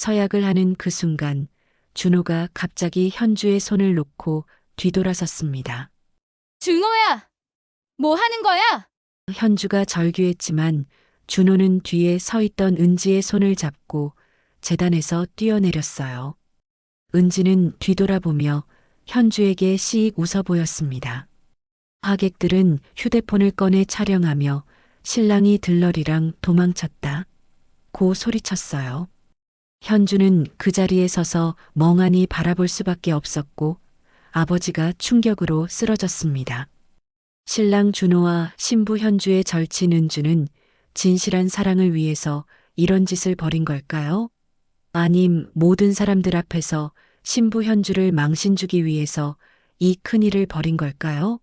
서약을 하는 그 순간 준호가 갑자기 현주의 손을 놓고 뒤돌아섰습니다. 준호야! 뭐 하는 거야? 현주가 절규했지만 준호는 뒤에 서 있던 은지의 손을 잡고 계단에서 뛰어내렸어요. 은지는 뒤돌아보며 현주에게 씩 웃어 보였습니다. 하객들은 휴대폰을 꺼내 촬영하며 신랑이 들러리랑 도망쳤다 고 소리쳤어요. 현주는 그 자리에 서서 멍하니 바라볼 수밖에 없었고 아버지가 충격으로 쓰러졌습니다. 신랑 준호와 신부 현주의 절친 은주는 진실한 사랑을 위해서 이런 짓을 벌인 걸까요? 아님 모든 사람들 앞에서 신부 현주를 망신 주기 위해서 이 큰일을 벌인 걸까요?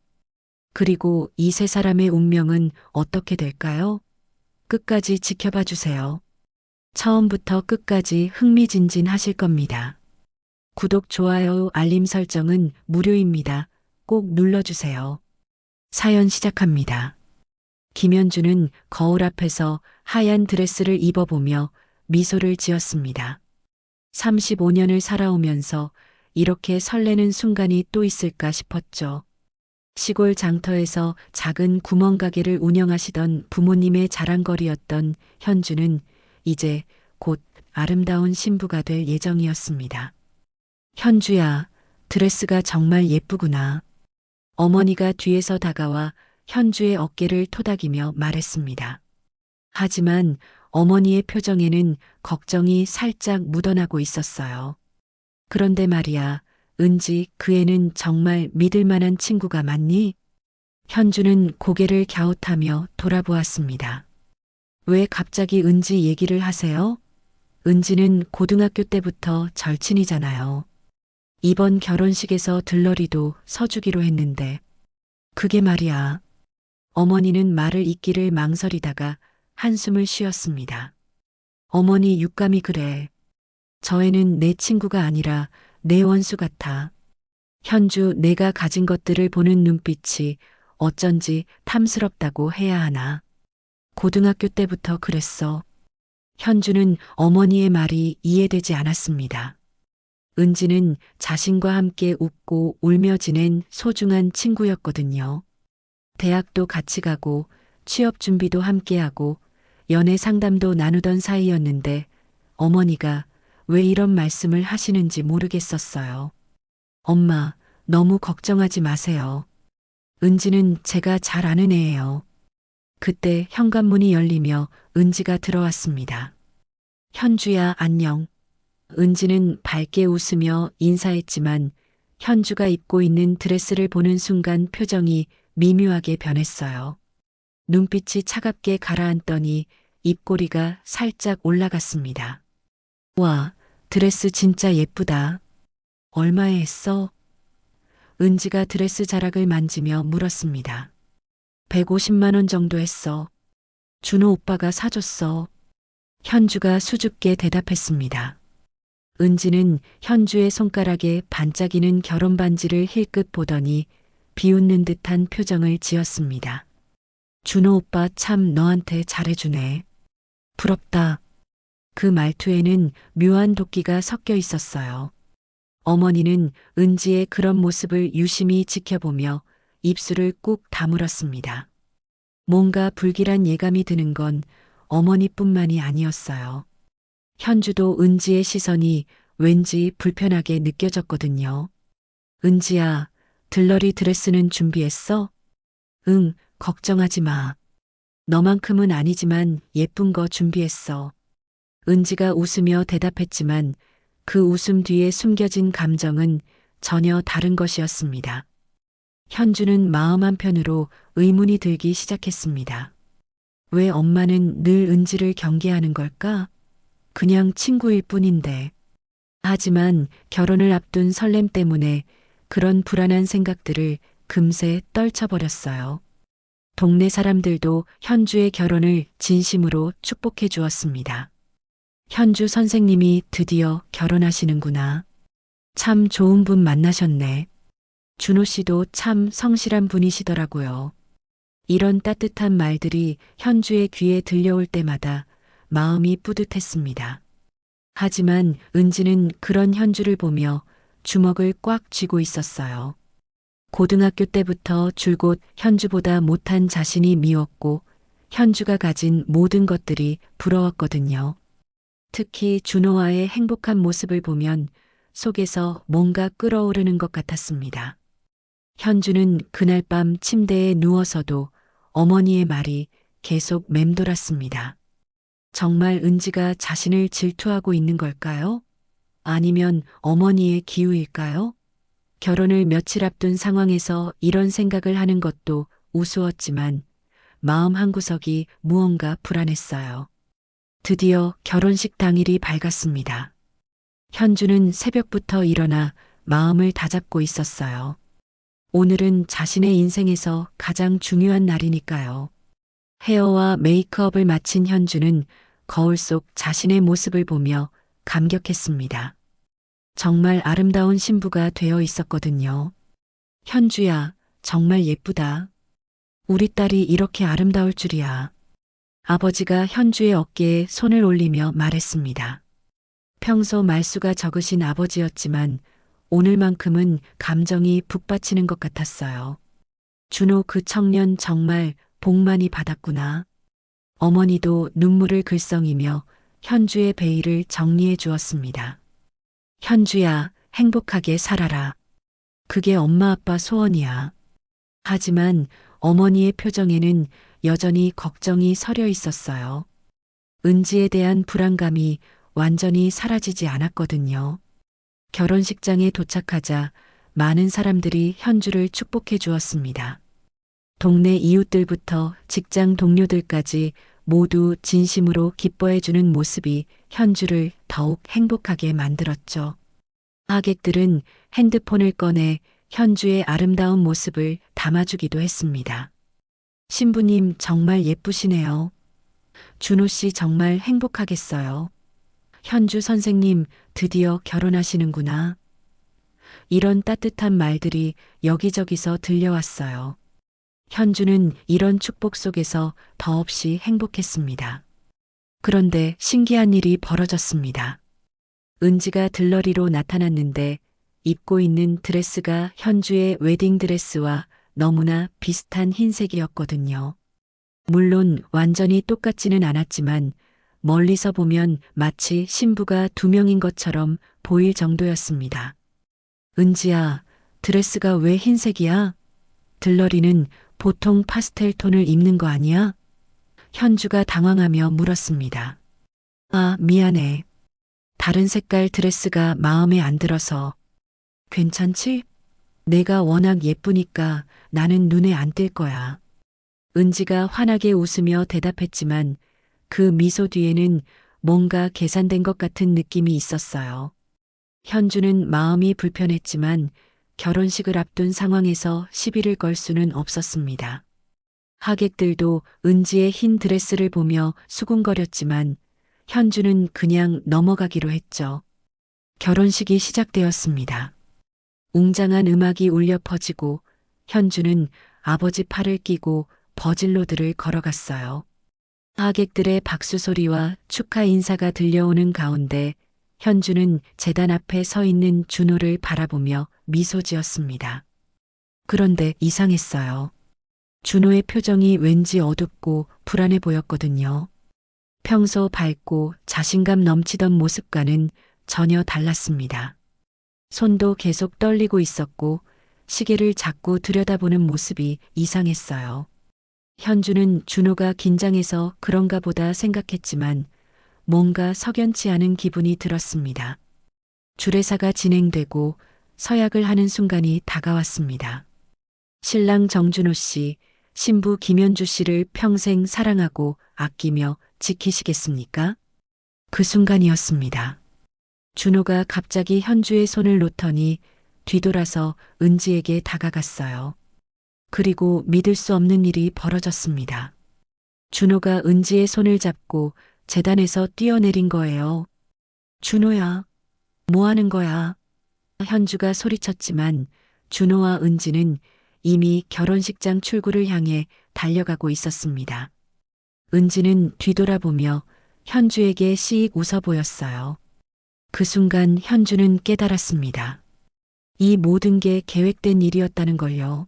그리고 이 세 사람의 운명은 어떻게 될까요? 끝까지 지켜봐 주세요. 처음부터 끝까지 흥미진진하실 겁니다. 구독, 좋아요, 알림 설정은 무료입니다. 꼭 눌러주세요. 사연 시작합니다. 김현주는 거울 앞에서 하얀 드레스를 입어보며 미소를 지었습니다. 35년을 살아오면서 이렇게 설레는 순간이 또 있을까 싶었죠. 시골 장터에서 작은 구멍가게를 운영하시던 부모님의 자랑거리였던 현주는 이제 곧 아름다운 신부가 될 예정이었습니다. 현주야, 드레스가 정말 예쁘구나. 어머니가 뒤에서 다가와 현주의 어깨를 토닥이며 말했습니다. 하지만 어머니의 표정에는 걱정이 살짝 묻어나고 있었어요. 그런데 말이야, 은지, 그 애는 정말 믿을 만한 친구가 맞니? 현주는 고개를 갸웃하며 돌아보았습니다. 왜 갑자기 은지 얘기를 하세요? 은지는 고등학교 때부터 절친이잖아요. 이번 결혼식에서 들러리도 서주기로 했는데. 그게 말이야. 어머니는 말을 잇기를 망설이다가 한숨을 쉬었습니다. 어머니 육감이 그래. 저 애는 내 친구가 아니라 내 원수 같아. 현주, 내가 가진 것들을 보는 눈빛이 어쩐지 탐스럽다고 해야 하나. 고등학교 때부터 그랬어. 현주는 어머니의 말이 이해되지 않았습니다. 은지는 자신과 함께 웃고 울며 지낸 소중한 친구였거든요. 대학도 같이 가고 취업 준비도 함께하고 연애 상담도 나누던 사이였는데 어머니가 왜 이런 말씀을 하시는지 모르겠었어요. 엄마, 너무 걱정하지 마세요. 은지는 제가 잘 아는 애예요. 그때 현관문이 열리며 은지가 들어왔습니다. 현주야, 안녕. 은지는 밝게 웃으며 인사했지만 현주가 입고 있는 드레스를 보는 순간 표정이 미묘하게 변했어요. 눈빛이 차갑게 가라앉더니 입꼬리가 살짝 올라갔습니다. 와, 드레스 진짜 예쁘다. 얼마에 했어? 은지가 드레스 자락을 만지며 물었습니다. 150만 원 정도 했어. 준호 오빠가 사줬어. 현주가 수줍게 대답했습니다. 은지는 현주의 손가락에 반짝이는 결혼 반지를 힐끗 보더니 비웃는 듯한 표정을 지었습니다. 준호 오빠 참 너한테 잘해주네. 부럽다. 그 말투에는 묘한 도끼가 섞여 있었어요. 어머니는 은지의 그런 모습을 유심히 지켜보며 입술을 꾹 다물었습니다. 뭔가 불길한 예감이 드는 건 어머니뿐만이 아니었어요. 현주도 은지의 시선이 왠지 불편하게 느껴졌거든요. 은지야, 들러리 드레스는 준비했어? 응, 걱정하지 마. 너만큼은 아니지만 예쁜 거 준비했어. 은지가 웃으며 대답했지만 그 웃음 뒤에 숨겨진 감정은 전혀 다른 것이었습니다. 현주는 마음 한편으로 의문이 들기 시작했습니다. 왜 엄마는 늘 은지를 경계하는 걸까? 그냥 친구일 뿐인데. 하지만 결혼을 앞둔 설렘 때문에 그런 불안한 생각들을 금세 떨쳐버렸어요. 동네 사람들도 현주의 결혼을 진심으로 축복해 주었습니다. 현주 선생님이 드디어 결혼하시는구나. 참 좋은 분 만나셨네. 준호 씨도 참 성실한 분이시더라고요. 이런 따뜻한 말들이 현주의 귀에 들려올 때마다 마음이 뿌듯했습니다. 하지만 은지는 그런 현주를 보며 주먹을 꽉 쥐고 있었어요. 고등학교 때부터 줄곧 현주보다 못한 자신이 미웠고 현주가 가진 모든 것들이 부러웠거든요. 특히 준호와의 행복한 모습을 보면 속에서 뭔가 끓어오르는 것 같았습니다. 현주는 그날 밤 침대에 누워서도 어머니의 말이 계속 맴돌았습니다. 정말 은지가 자신을 질투하고 있는 걸까요? 아니면 어머니의 기우일까요? 결혼을 며칠 앞둔 상황에서 이런 생각을 하는 것도 우스웠지만 마음 한구석이 무언가 불안했어요. 드디어 결혼식 당일이 밝았습니다. 현주는 새벽부터 일어나 마음을 다잡고 있었어요. 오늘은 자신의 인생에서 가장 중요한 날이니까요. 헤어와 메이크업을 마친 현주는 거울 속 자신의 모습을 보며 감격했습니다. 정말 아름다운 신부가 되어 있었거든요. 현주야, 정말 예쁘다. 우리 딸이 이렇게 아름다울 줄이야. 아버지가 현주의 어깨에 손을 올리며 말했습니다. 평소 말수가 적으신 아버지였지만 오늘만큼은 감정이 북받치는 것 같았어요. 준호 그 청년 정말 복 많이 받았구나. 어머니도 눈물을 글썽이며 현주의 베일을 정리해 주었습니다. 현주야, 행복하게 살아라. 그게 엄마 아빠 소원이야. 하지만 어머니의 표정에는 여전히 걱정이 서려 있었어요. 은지에 대한 불안감이 완전히 사라지지 않았거든요. 결혼식장에 도착하자 많은 사람들이 현주를 축복해 주었습니다. 동네 이웃들부터 직장 동료들까지 모두 진심으로 기뻐해 주는 모습이 현주를 더욱 행복하게 만들었죠. 하객들은 핸드폰을 꺼내 현주의 아름다운 모습을 담아주기도 했습니다. 신부님 정말 예쁘시네요. 준호 씨 정말 행복하겠어요. 현주 선생님 드디어 결혼하시는구나. 이런 따뜻한 말들이 여기저기서 들려왔어요. 현주는 이런 축복 속에서 더없이 행복했습니다. 그런데 신기한 일이 벌어졌습니다. 은지가 들러리로 나타났는데 입고 있는 드레스가 현주의 웨딩드레스와 너무나 비슷한 흰색이었거든요. 물론 완전히 똑같지는 않았지만 멀리서 보면 마치 신부가 두 명인 것처럼 보일 정도였습니다. 은지야, 드레스가 왜 흰색이야? 들러리는 보통 파스텔 톤을 입는 거 아니야? 현주가 당황하며 물었습니다. 아, 미안해. 다른 색깔 드레스가 마음에 안 들어서. 괜찮지? 내가 워낙 예쁘니까 나는 눈에 안 띌 거야. 은지가 환하게 웃으며 대답했지만 그 미소 뒤에는 뭔가 계산된 것 같은 느낌이 있었어요. 현주는 마음이 불편했지만 결혼식을 앞둔 상황에서 시비를 걸 수는 없었습니다. 하객들도 은지의 흰 드레스를 보며 수군거렸지만 현주는 그냥 넘어가기로 했죠. 결혼식이 시작되었습니다. 웅장한 음악이 울려 퍼지고 현주는 아버지 팔을 끼고 버질로드를 걸어갔어요. 하객들의 박수 소리와 축하 인사가 들려오는 가운데 현주는 제단 앞에 서 있는 준호를 바라보며 미소 지었습니다. 그런데 이상했어요. 준호의 표정이 왠지 어둡고 불안해 보였거든요. 평소 밝고 자신감 넘치던 모습과는 전혀 달랐습니다. 손도 계속 떨리고 있었고 시계를 자꾸 들여다보는 모습이 이상했어요. 현주는 준호가 긴장해서 그런가 보다 생각했지만 뭔가 석연치 않은 기분이 들었습니다. 주례사가 진행되고 서약을 하는 순간이 다가왔습니다. 신랑 정준호 씨, 신부 김현주 씨를 평생 사랑하고 아끼며 지키시겠습니까? 그 순간이었습니다. 준호가 갑자기 현주의 손을 놓더니 뒤돌아서 은지에게 다가갔어요. 그리고 믿을 수 없는 일이 벌어졌습니다. 준호가 은지의 손을 잡고 제단에서 뛰어내린 거예요. 준호야, 뭐 하는 거야? 현주가 소리쳤지만 준호와 은지는 이미 결혼식장 출구를 향해 달려가고 있었습니다. 은지는 뒤돌아보며 현주에게 씩 웃어 보였어요. 그 순간 현주는 깨달았습니다. 이 모든 게 계획된 일이었다는 걸요.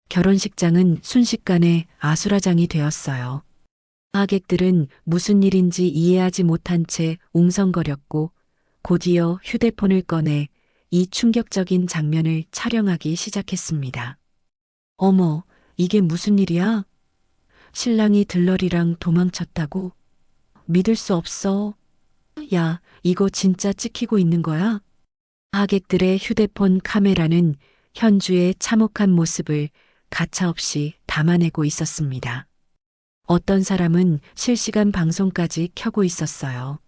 결혼식장은 순식간에 아수라장이 되었어요. 하객들은 무슨 일인지 이해하지 못한 채 웅성거렸고 곧이어 휴대폰을 꺼내 이 충격적인 장면을 촬영하기 시작했습니다. 어머, 이게 무슨 일이야? 신랑이 들러리랑 도망쳤다고? 믿을 수 없어. 야, 이거 진짜 찍히고 있는 거야? 하객들의 휴대폰 카메라는 현주의 참혹한 모습을 가차없이 담아내고 있었습니다. 어떤 사람은 실시간 방송까지 켜고 있었어요.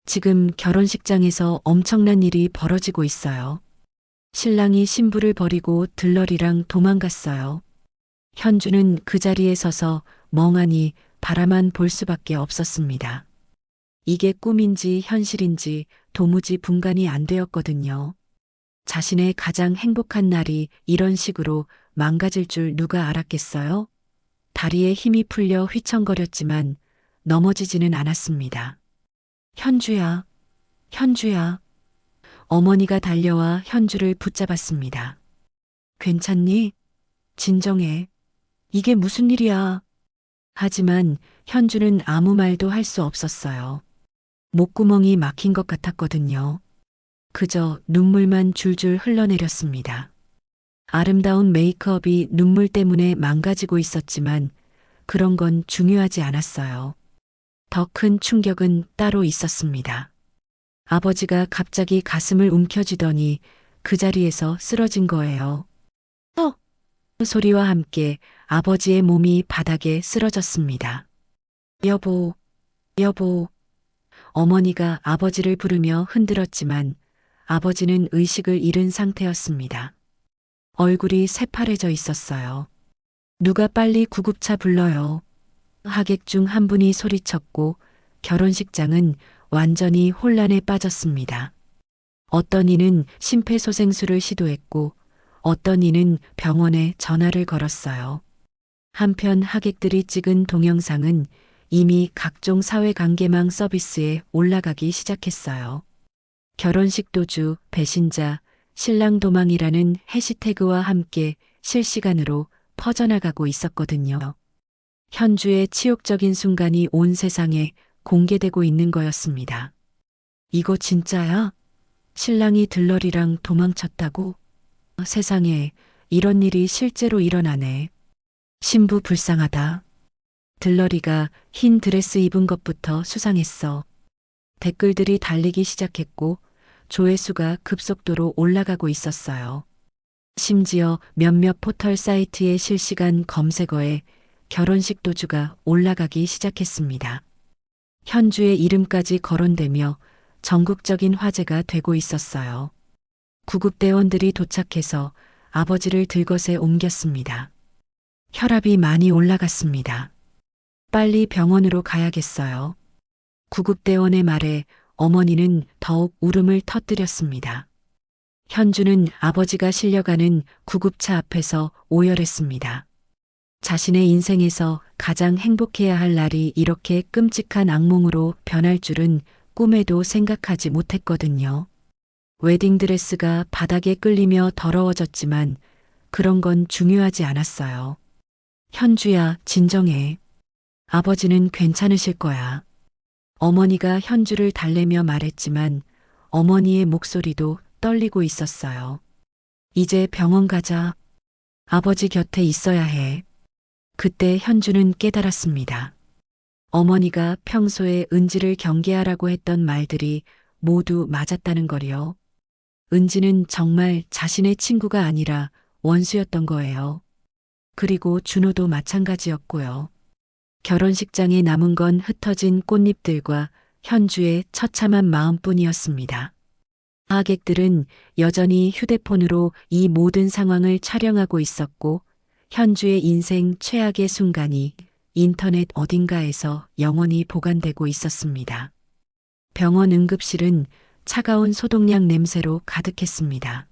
지금 결혼식장에서 엄청난 일이 벌어지고 있어요. 신랑이 신부를 버리고 들러리랑 도망갔어요. 현주는 그 자리에 서서 멍하니 바라만 볼 수밖에 없었습니다. 이게 꿈인지 현실인지 도무지 분간이 안 되었거든요. 자신의 가장 행복한 날이 이런 식으로 망가질 줄 누가 알았겠어요? 다리에 힘이 풀려 휘청거렸지만 넘어지지는 않았습니다. 현주야, 현주야. 어머니가 달려와 현주를 붙잡았습니다. 괜찮니? 진정해. 이게 무슨 일이야? 하지만 현주는 아무 말도 할 수 없었어요. 목구멍이 막힌 것 같았거든요. 그저 눈물만 줄줄 흘러내렸습니다. 아름다운 메이크업이 눈물 때문에 망가지고 있었지만 그런 건 중요하지 않았어요. 더 큰 충격은 따로 있었습니다. 아버지가 갑자기 가슴을 움켜쥐더니 그 자리에서 쓰러진 거예요. 소리와 함께 아버지의 몸이 바닥에 쓰러졌습니다. 여보, 여보. 어머니가 아버지를 부르며 흔들었지만 아버지는 의식을 잃은 상태였습니다. 얼굴이 새파래져 있었어요. 누가 빨리 구급차 불러요. 하객 중 한 분이 소리쳤고 결혼식장은 완전히 혼란에 빠졌습니다. 어떤 이는 심폐소생술을 시도했고 어떤 이는 병원에 전화를 걸었어요. 한편 하객들이 찍은 동영상은 이미 각종 사회관계망 서비스에 올라가기 시작했어요. 결혼식 도주, 배신자, 신랑 도망이라는 해시태그와 함께 실시간으로 퍼져나가고 있었거든요. 현주의 치욕적인 순간이 온 세상에 공개되고 있는 거였습니다. 이거 진짜야? 신랑이 들러리랑 도망쳤다고? 세상에 이런 일이 실제로 일어나네. 신부 불쌍하다. 들러리가 흰 드레스 입은 것부터 수상했어. 댓글들이 달리기 시작했고 조회수가 급속도로 올라가고 있었어요. 심지어 몇몇 포털 사이트의 실시간 검색어에 결혼식 도주가 올라가기 시작했습니다. 현주의 이름까지 거론되며 전국적인 화제가 되고 있었어요. 구급대원들이 도착해서 아버지를 들것에 옮겼습니다. 혈압이 많이 올라갔습니다. 빨리 병원으로 가야겠어요. 구급대원의 말에 어머니는 더욱 울음을 터뜨렸습니다. 현주는 아버지가 실려가는 구급차 앞에서 오열했습니다. 자신의 인생에서 가장 행복해야 할 날이 이렇게 끔찍한 악몽으로 변할 줄은 꿈에도 생각하지 못했거든요. 웨딩드레스가 바닥에 끌리며 더러워졌지만 그런 건 중요하지 않았어요. 현주야, 진정해. 아버지는 괜찮으실 거야. 어머니가 현주를 달래며 말했지만 어머니의 목소리도 떨리고 있었어요. 이제 병원 가자. 아버지 곁에 있어야 해. 그때 현주는 깨달았습니다. 어머니가 평소에 은지를 경계하라고 했던 말들이 모두 맞았다는 거리요. 은지는 정말 자신의 친구가 아니라 원수였던 거예요. 그리고 준호도 마찬가지였고요. 결혼식장에 남은 건 흩어진 꽃잎들과 현주의 처참한 마음뿐이었습니다. 하객들은 여전히 휴대폰으로 이 모든 상황을 촬영하고 있었고 현주의 인생 최악의 순간이 인터넷 어딘가에서 영원히 보관되고 있었습니다. 병원 응급실은 차가운 소독약 냄새로 가득했습니다.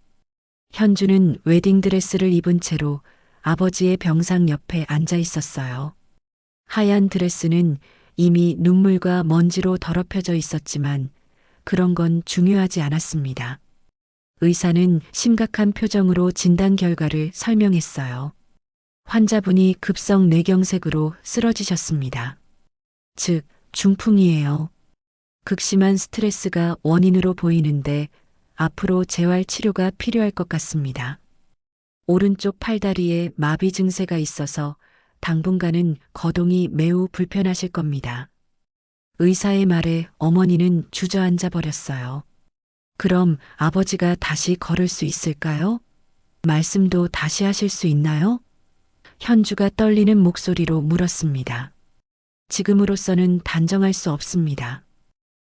현주는 웨딩드레스를 입은 채로 아버지의 병상 옆에 앉아 있었어요. 하얀 드레스는 이미 눈물과 먼지로 더럽혀져 있었지만 그런 건 중요하지 않았습니다. 의사는 심각한 표정으로 진단 결과를 설명했어요. 환자분이 급성 뇌경색으로 쓰러지셨습니다. 즉, 중풍이에요. 극심한 스트레스가 원인으로 보이는데 앞으로 재활 치료가 필요할 것 같습니다. 오른쪽 팔다리에 마비 증세가 있어서 당분간은 거동이 매우 불편하실 겁니다. 의사의 말에 어머니는 주저앉아 버렸어요. 그럼 아버지가 다시 걸을 수 있을까요? 말씀도 다시 하실 수 있나요? 현주가 떨리는 목소리로 물었습니다. 지금으로서는 단정할 수 없습니다.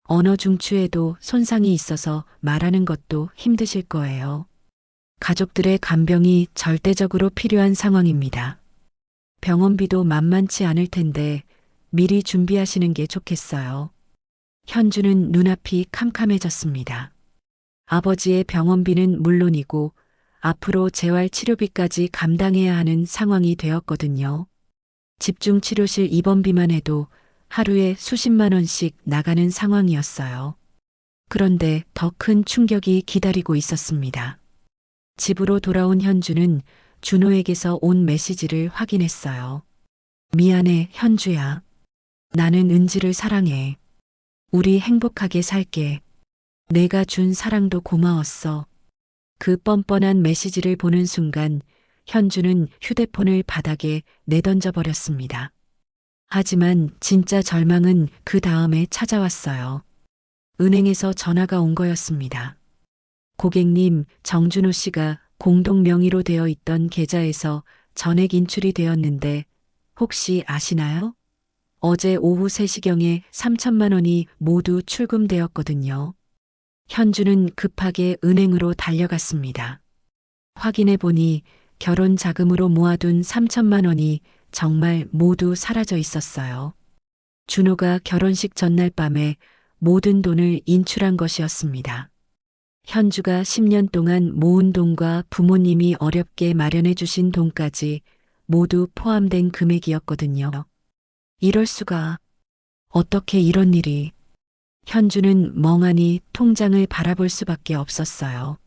언어 중추에도 손상이 있어서 말하는 것도 힘드실 거예요. 가족들의 간병이 절대적으로 필요한 상황입니다. 병원비도 만만치 않을 텐데 미리 준비하시는 게 좋겠어요. 현주는 눈앞이 캄캄해졌습니다. 아버지의 병원비는 물론이고 앞으로 재활 치료비까지 감당해야 하는 상황이 되었거든요. 집중치료실 입원비만 해도 하루에 수십만 원씩 나가는 상황이었어요. 그런데 더 큰 충격이 기다리고 있었습니다. 집으로 돌아온 현주는 준호에게서 온 메시지를 확인했어요. 미안해, 현주야. 나는 은지를 사랑해. 우리 행복하게 살게. 내가 준 사랑도 고마웠어. 그 뻔뻔한 메시지를 보는 순간 현주는 휴대폰을 바닥에 내던져 버렸습니다. 하지만 진짜 절망은 그 다음에 찾아왔어요. 은행에서 전화가 온 거였습니다. 고객님, 정준호 씨가 공동 명의로 되어 있던 계좌에서 전액 인출이 되었는데 혹시 아시나요? 어제 오후 3시경에 3천만 원이 모두 출금되었거든요. 현주는 급하게 은행으로 달려갔습니다. 확인해 보니 결혼 자금으로 모아둔 3천만 원이 정말 모두 사라져 있었어요. 준호가 결혼식 전날 밤에 모든 돈을 인출한 것이었습니다. 현주가 10년 동안 모은 돈과 부모님이 어렵게 마련해 주신 돈까지 모두 포함된 금액이었거든요. 이럴 수가. 어떻게 이런 일이. 현주는 멍하니 통장을 바라볼 수밖에 없었어요.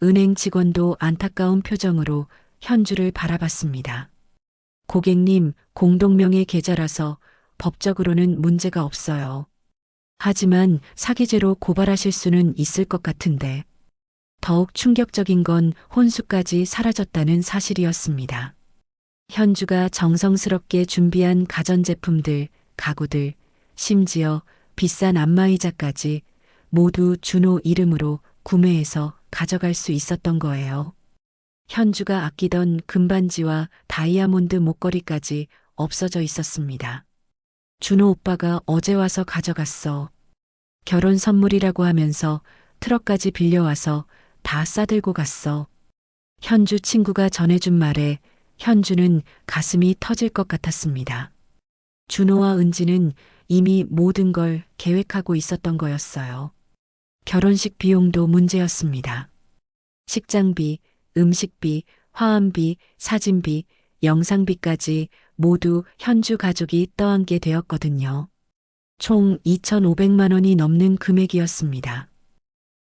은행 직원도 안타까운 표정으로 현주를 바라봤습니다. 고객님, 공동명의 계좌라서 법적으로는 문제가 없어요. 하지만 사기죄로 고발하실 수는 있을 것 같은데. 더욱 충격적인 건 혼수까지 사라졌다는 사실이었습니다. 현주가 정성스럽게 준비한 가전제품들, 가구들, 심지어 비싼 안마의자까지 모두 준호 이름으로 구매해서 가져갈 수 있었던 거예요. 현주가 아끼던 금반지와 다이아몬드 목걸이까지 없어져 있었습니다. 준호 오빠가 어제 와서 가져갔어. 결혼 선물이라고 하면서 트럭까지 빌려와서 다 싸들고 갔어. 현주 친구가 전해준 말에 현주는 가슴이 터질 것 같았습니다. 준호와 은지는 이미 모든 걸 계획하고 있었던 거였어요. 결혼식 비용도 문제였습니다. 식장비, 음식비, 화환비, 사진비, 영상비까지 모두 현주 가족이 떠안게 되었거든요. 총 2,500만 원이 넘는 금액이었습니다.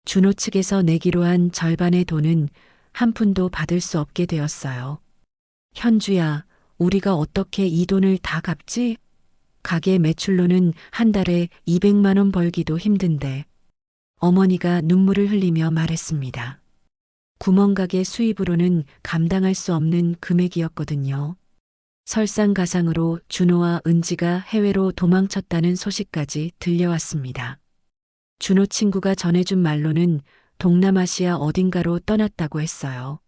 준호 측에서 내기로 한 절반의 돈은 한 푼도 받을 수 없게 되었어요. 현주야, 우리가 어떻게 이 돈을 다 갚지? 가게 매출로는 한 달에 200만 원 벌기도 힘든데. 어머니가 눈물을 흘리며 말했습니다. 구멍가게 수입으로는 감당할 수 없는 금액이었거든요. 설상가상으로 준호와 은지가 해외로 도망쳤다는 소식까지 들려왔습니다. 준호 친구가 전해준 말로는 동남아시아 어딘가로 떠났다고 했어요.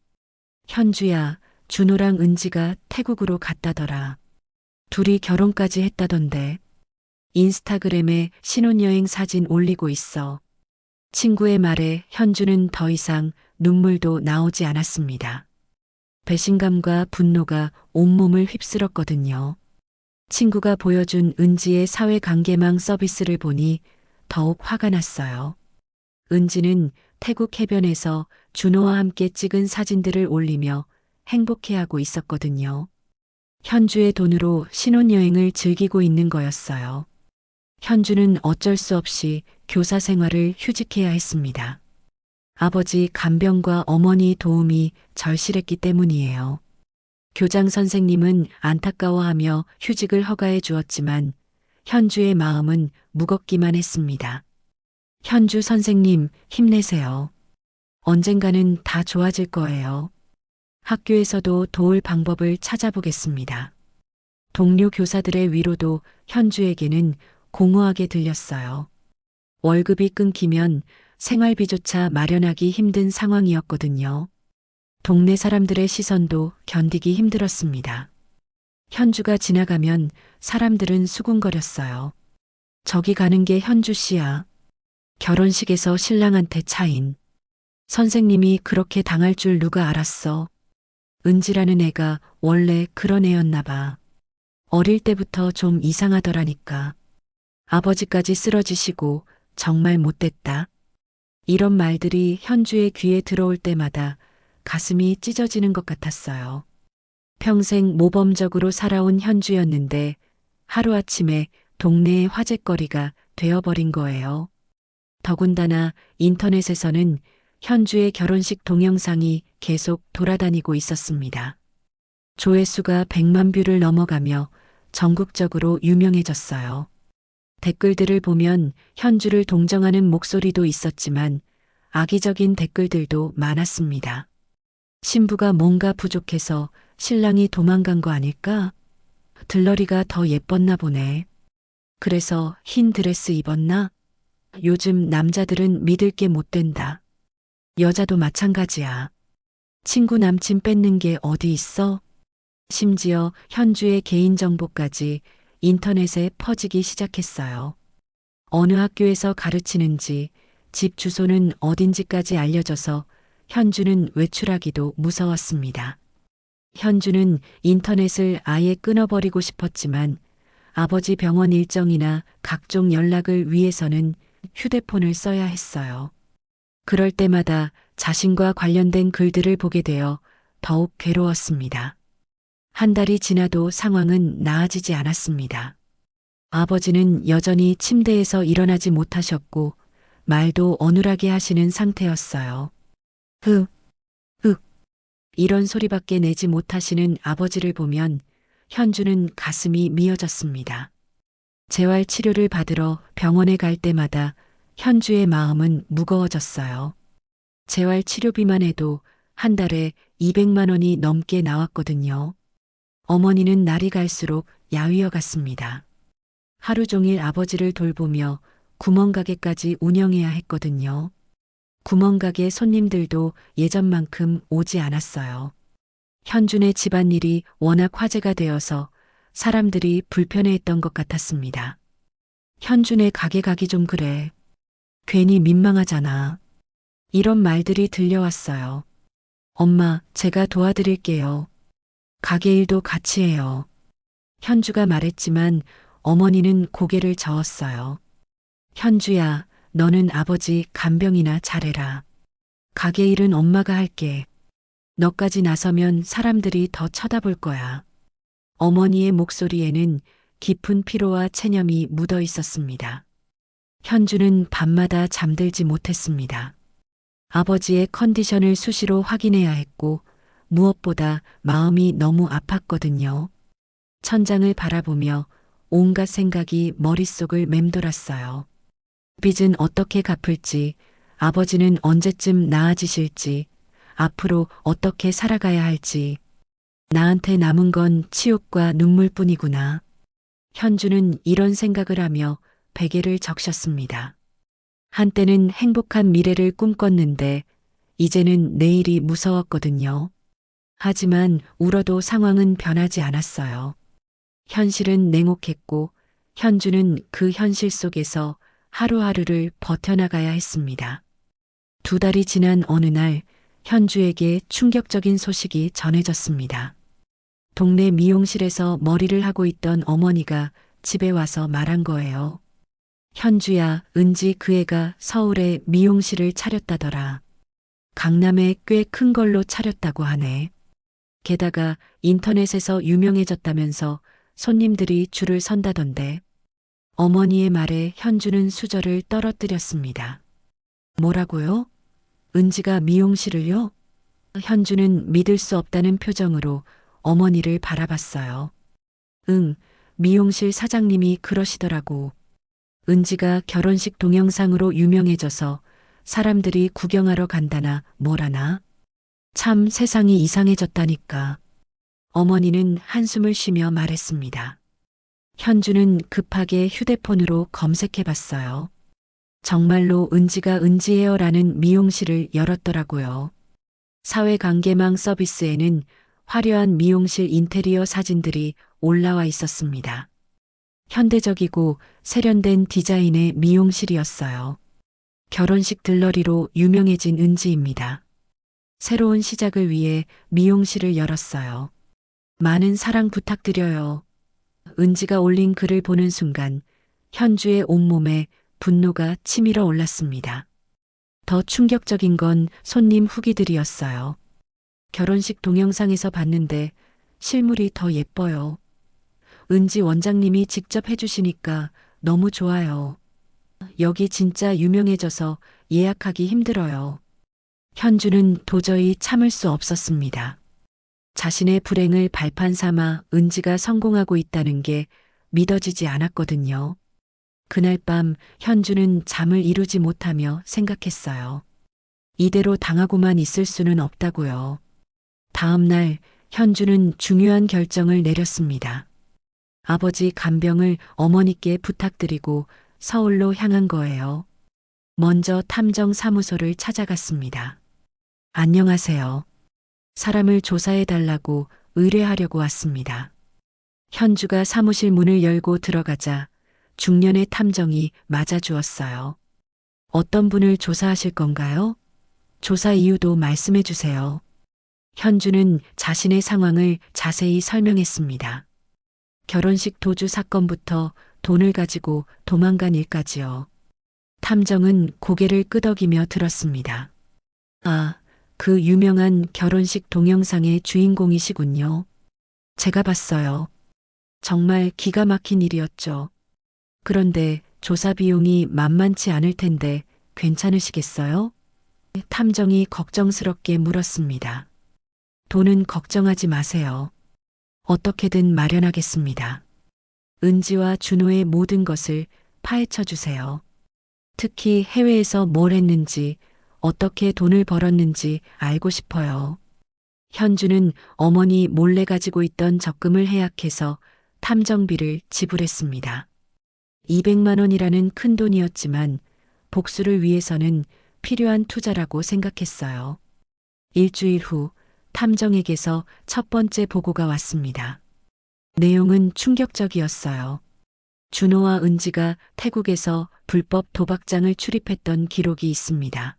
현주야, 준호랑 은지가 태국으로 갔다더라. 둘이 결혼까지 했다던데. 인스타그램에 신혼여행 사진 올리고 있어. 친구의 말에 현주는 더 이상 눈물도 나오지 않았습니다. 배신감과 분노가 온몸을 휩쓸었거든요. 친구가 보여준 은지의 사회관계망 서비스를 보니 더욱 화가 났어요. 은지는 태국 해변에서 준호와 함께 찍은 사진들을 올리며 행복해하고 있었거든요. 현주의 돈으로 신혼여행을 즐기고 있는 거였어요. 현주는 어쩔 수 없이 교사 생활을 휴직해야 했습니다. 아버지 간병과 어머니 도움이 절실했기 때문이에요. 교장 선생님은 안타까워하며 휴직을 허가해 주었지만 현주의 마음은 무겁기만 했습니다. 현주 선생님, 힘내세요. 언젠가는 다 좋아질 거예요. 학교에서도 도울 방법을 찾아보겠습니다. 동료 교사들의 위로도 현주에게는 공허하게 들렸어요. 월급이 끊기면 생활비조차 마련하기 힘든 상황이었거든요. 동네 사람들의 시선도 견디기 힘들었습니다. 현주가 지나가면 사람들은 수군거렸어요. 저기 가는 게 현주 씨야. 결혼식에서 신랑한테 차인. 선생님이 그렇게 당할 줄 누가 알았어. 은지라는 애가 원래 그런 애였나 봐. 어릴 때부터 좀 이상하더라니까. 아버지까지 쓰러지시고 정말 못됐다. 이런 말들이 현주의 귀에 들어올 때마다 가슴이 찢어지는 것 같았어요. 평생 모범적으로 살아온 현주였는데 하루아침에 동네의 화제거리가 되어버린 거예요. 더군다나 인터넷에서는 현주의 결혼식 동영상이 계속 돌아다니고 있었습니다. 조회수가 100만 뷰를 넘어가며 전국적으로 유명해졌어요. 댓글들을 보면 현주를 동정하는 목소리도 있었지만 악의적인 댓글들도 많았습니다. 신부가 뭔가 부족해서 신랑이 도망간 거 아닐까? 들러리가 더 예뻤나 보네. 그래서 흰 드레스 입었나? 요즘 남자들은 믿을 게 못 된다. 여자도 마찬가지야. 친구 남친 뺏는 게 어디 있어? 심지어 현주의 개인정보까지 인터넷에 퍼지기 시작했어요. 어느 학교에서 가르치는지, 집 주소는 어딘지까지 알려져서 현주는 외출하기도 무서웠습니다. 현주는 인터넷을 아예 끊어버리고 싶었지만 아버지 병원 일정이나 각종 연락을 위해서는 휴대폰을 써야 했어요. 그럴 때마다 자신과 관련된 글들을 보게 되어 더욱 괴로웠습니다. 한 달이 지나도 상황은 나아지지 않았습니다. 아버지는 여전히 침대에서 일어나지 못하셨고 말도 어눌하게 하시는 상태였어요. 이런 소리밖에 내지 못하시는 아버지를 보면 현주는 가슴이 미어졌습니다. 재활 치료를 받으러 병원에 갈 때마다 현주의 마음은 무거워졌어요. 재활 치료비만 해도 한 달에 200만 원이 넘게 나왔거든요. 어머니는 날이 갈수록 야위어 갔습니다. 하루 종일 아버지를 돌보며 구멍가게까지 운영해야 했거든요. 구멍가게 손님들도 예전만큼 오지 않았어요. 현준의 집안일이 워낙 화제가 되어서 사람들이 불편해했던 것 같았습니다. 현준의 가게 가기 좀 그래. 괜히 민망하잖아. 이런 말들이 들려왔어요. 엄마, 제가 도와드릴게요. 가게 일도 같이 해요. 현주가 말했지만 어머니는 고개를 저었어요. 현주야, 너는 아버지 간병이나 잘해라. 가게 일은 엄마가 할게. 너까지 나서면 사람들이 더 쳐다볼 거야. 어머니의 목소리에는 깊은 피로와 체념이 묻어 있었습니다. 현주는 밤마다 잠들지 못했습니다. 아버지의 컨디션을 수시로 확인해야 했고 무엇보다 마음이 너무 아팠거든요. 천장을 바라보며 온갖 생각이 머릿속을 맴돌았어요. 빚은 어떻게 갚을지, 아버지는 언제쯤 나아지실지, 앞으로 어떻게 살아가야 할지. 나한테 남은 건 치욕과 눈물뿐이구나. 현주는 이런 생각을 하며 베개를 적셨습니다. 한때는 행복한 미래를 꿈꿨는데 이제는 내일이 무서웠거든요. 하지만 울어도 상황은 변하지 않았어요. 현실은 냉혹했고 현주는 그 현실 속에서 하루하루를 버텨나가야 했습니다. 2달이 지난 어느 날 현주에게 충격적인 소식이 전해졌습니다. 동네 미용실에서 머리를 하고 있던 어머니가 집에 와서 말한 거예요. 현주야, 은지 그 애가 서울에 미용실을 차렸다더라. 강남에 꽤 큰 걸로 차렸다고 하네. 게다가 인터넷에서 유명해졌다면서 손님들이 줄을 선다던데. 어머니의 말에 현주는 수저를 떨어뜨렸습니다. 뭐라고요? 은지가 미용실을요? 현주는 믿을 수 없다는 표정으로 어머니를 바라봤어요. 응, 미용실 사장님이 그러시더라고. 은지가 결혼식 동영상으로 유명해져서 사람들이 구경하러 간다나 뭐라나. 참 세상이 이상해졌다니까. 어머니는 한숨을 쉬며 말했습니다. 현주는 급하게 휴대폰으로 검색해 봤어요. 정말로 은지가 은지헤어라는 미용실을 열었더라고요. 사회관계망 서비스에는 화려한 미용실 인테리어 사진들이 올라와 있었습니다. 현대적이고 세련된 디자인의 미용실이었어요. 결혼식 들러리로 유명해진 은지입니다. 새로운 시작을 위해 미용실을 열었어요. 많은 사랑 부탁드려요. 은지가 올린 글을 보는 순간 현주의 온몸에 분노가 치밀어 올랐습니다. 더 충격적인 건 손님 후기들이었어요. 결혼식 동영상에서 봤는데 실물이 더 예뻐요. 은지 원장님이 직접 해주시니까 너무 좋아요. 여기 진짜 유명해져서 예약하기 힘들어요. 현주는 도저히 참을 수 없었습니다. 자신의 불행을 발판 삼아 은지가 성공하고 있다는 게 믿어지지 않았거든요. 그날 밤 현주는 잠을 이루지 못하며 생각했어요. 이대로 당하고만 있을 수는 없다고요. 다음 날 현주는 중요한 결정을 내렸습니다. 아버지 간병을 어머니께 부탁드리고 서울로 향한 거예요. 먼저 탐정사무소를 찾아갔습니다. 안녕하세요. 사람을 조사해달라고 의뢰하려고 왔습니다. 현주가 사무실 문을 열고 들어가자 중년의 탐정이 맞아주었어요. 어떤 분을 조사하실 건가요? 조사 이유도 말씀해 주세요. 현주는 자신의 상황을 자세히 설명했습니다. 결혼식 도주 사건부터 돈을 가지고 도망간 일까지요. 탐정은 고개를 끄덕이며 들었습니다. 아, 그 유명한 결혼식 동영상의 주인공이시군요. 제가 봤어요. 정말 기가 막힌 일이었죠. 그런데 조사 비용이 만만치 않을 텐데 괜찮으시겠어요? 탐정이 걱정스럽게 물었습니다. 돈은 걱정하지 마세요. 어떻게든 마련하겠습니다. 은지와 준호의 모든 것을 파헤쳐 주세요. 특히 해외에서 뭘 했는지, 어떻게 돈을 벌었는지 알고 싶어요. 현주는 어머니 몰래 가지고 있던 적금을 해약해서 탐정비를 지불했습니다. 200만 원이라는 큰 돈이었지만 복수를 위해서는 필요한 투자라고 생각했어요. 일주일 후 탐정에게서 첫 번째 보고가 왔습니다. 내용은 충격적이었어요. 준호와 은지가 태국에서 불법 도박장을 출입했던 기록이 있습니다.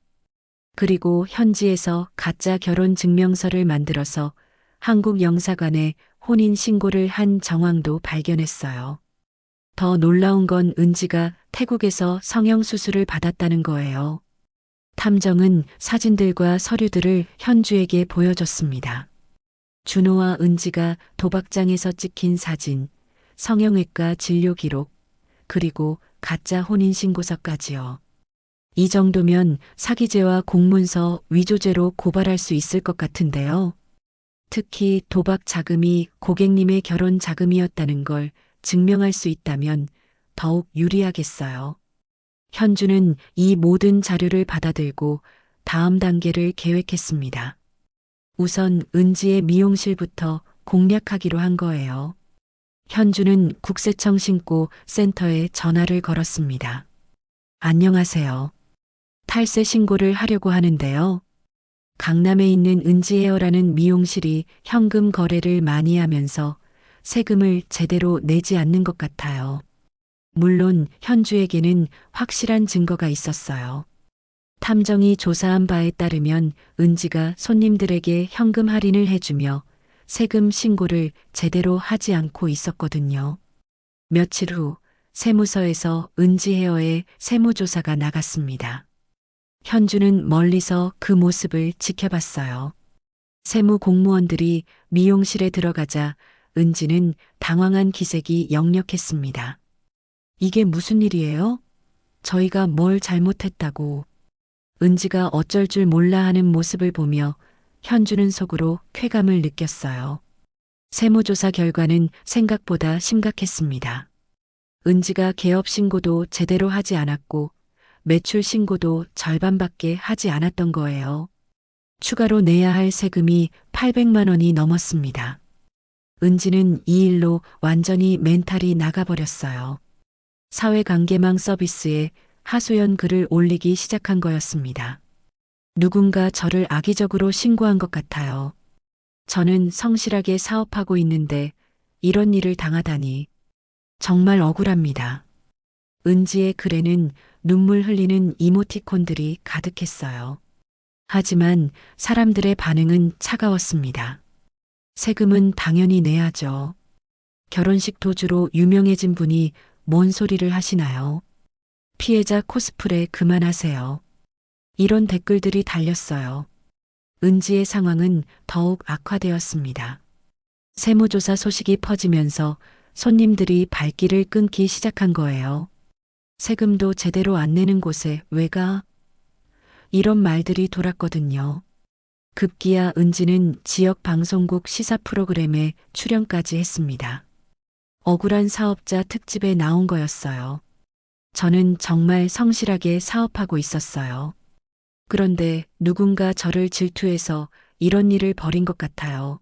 그리고 현지에서 가짜 결혼 증명서를 만들어서 한국 영사관에 혼인 신고를 한 정황도 발견했어요. 더 놀라운 건 은지가 태국에서 성형수술을 받았다는 거예요. 탐정은 사진들과 서류들을 현주에게 보여줬습니다. 준호와 은지가 도박장에서 찍힌 사진, 성형외과 진료 기록, 그리고 가짜 혼인신고서까지요. 이 정도면 사기죄와 공문서 위조죄로 고발할 수 있을 것 같은데요. 특히 도박 자금이 고객님의 결혼 자금이었다는 걸 증명할 수 있다면 더욱 유리하겠어요. 현주는 이 모든 자료를 받아들고 다음 단계를 계획했습니다. 우선 은지의 미용실부터 공략하기로 한 거예요. 현주는 국세청 신고 센터에 전화를 걸었습니다. 안녕하세요. 탈세 신고를 하려고 하는데요. 강남에 있는 은지헤어라는 미용실이 현금 거래를 많이 하면서 세금을 제대로 내지 않는 것 같아요. 물론 현주에게는 확실한 증거가 있었어요. 탐정이 조사한 바에 따르면 은지가 손님들에게 현금 할인을 해주며 세금 신고를 제대로 하지 않고 있었거든요. 며칠 후 세무서에서 은지헤어의 세무조사가 나갔습니다. 현주는 멀리서 그 모습을 지켜봤어요. 세무 공무원들이 미용실에 들어가자 은지는 당황한 기색이 역력했습니다. 이게 무슨 일이에요? 저희가 뭘 잘못했다고. 은지가 어쩔 줄 몰라 하는 모습을 보며 현주는 속으로 쾌감을 느꼈어요. 세무조사 결과는 생각보다 심각했습니다. 은지가 개업 신고도 제대로 하지 않았고 매출 신고도 절반밖에 하지 않았던 거예요. 추가로 내야 할 세금이 800만 원이 넘었습니다. 은지는 이 일로 완전히 멘탈이 나가버렸어요. 사회관계망 서비스에 하소연 글을 올리기 시작한 거였습니다. 누군가 저를 악의적으로 신고한 것 같아요. 저는 성실하게 사업하고 있는데 이런 일을 당하다니 정말 억울합니다. 은지의 글에는 눈물 흘리는 이모티콘들이 가득했어요. 하지만 사람들의 반응은 차가웠습니다. 세금은 당연히 내야죠. 결혼식 도주로 유명해진 분이 뭔 소리를 하시나요? 피해자 코스프레 그만하세요. 이런 댓글들이 달렸어요. 은지의 상황은 더욱 악화되었습니다. 세무조사 소식이 퍼지면서 손님들이 발길을 끊기 시작한 거예요. 세금도 제대로 안 내는 곳에 왜 가? 이런 말들이 돌았거든요. 급기야 은지는 지역 방송국 시사 프로그램에 출연까지 했습니다. 억울한 사업자 특집에 나온 거였어요. 저는 정말 성실하게 사업하고 있었어요. 그런데 누군가 저를 질투해서 이런 일을 벌인 것 같아요.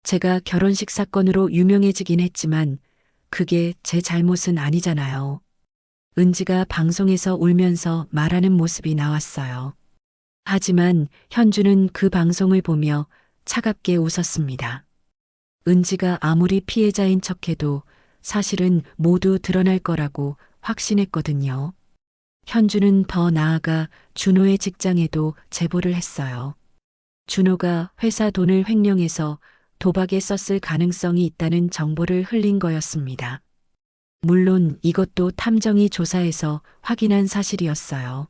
제가 결혼식 사건으로 유명해지긴 했지만 그게 제 잘못은 아니잖아요. 은지가 방송에서 울면서 말하는 모습이 나왔어요. 하지만 현주는 그 방송을 보며 차갑게 웃었습니다. 은지가 아무리 피해자인 척해도 사실은 모두 드러날 거라고 확신했거든요. 현주는 더 나아가 준호의 직장에도 제보를 했어요. 준호가 회사 돈을 횡령해서 도박에 썼을 가능성이 있다는 정보를 흘린 거였습니다. 물론 이것도 탐정이 조사해서 확인한 사실이었어요.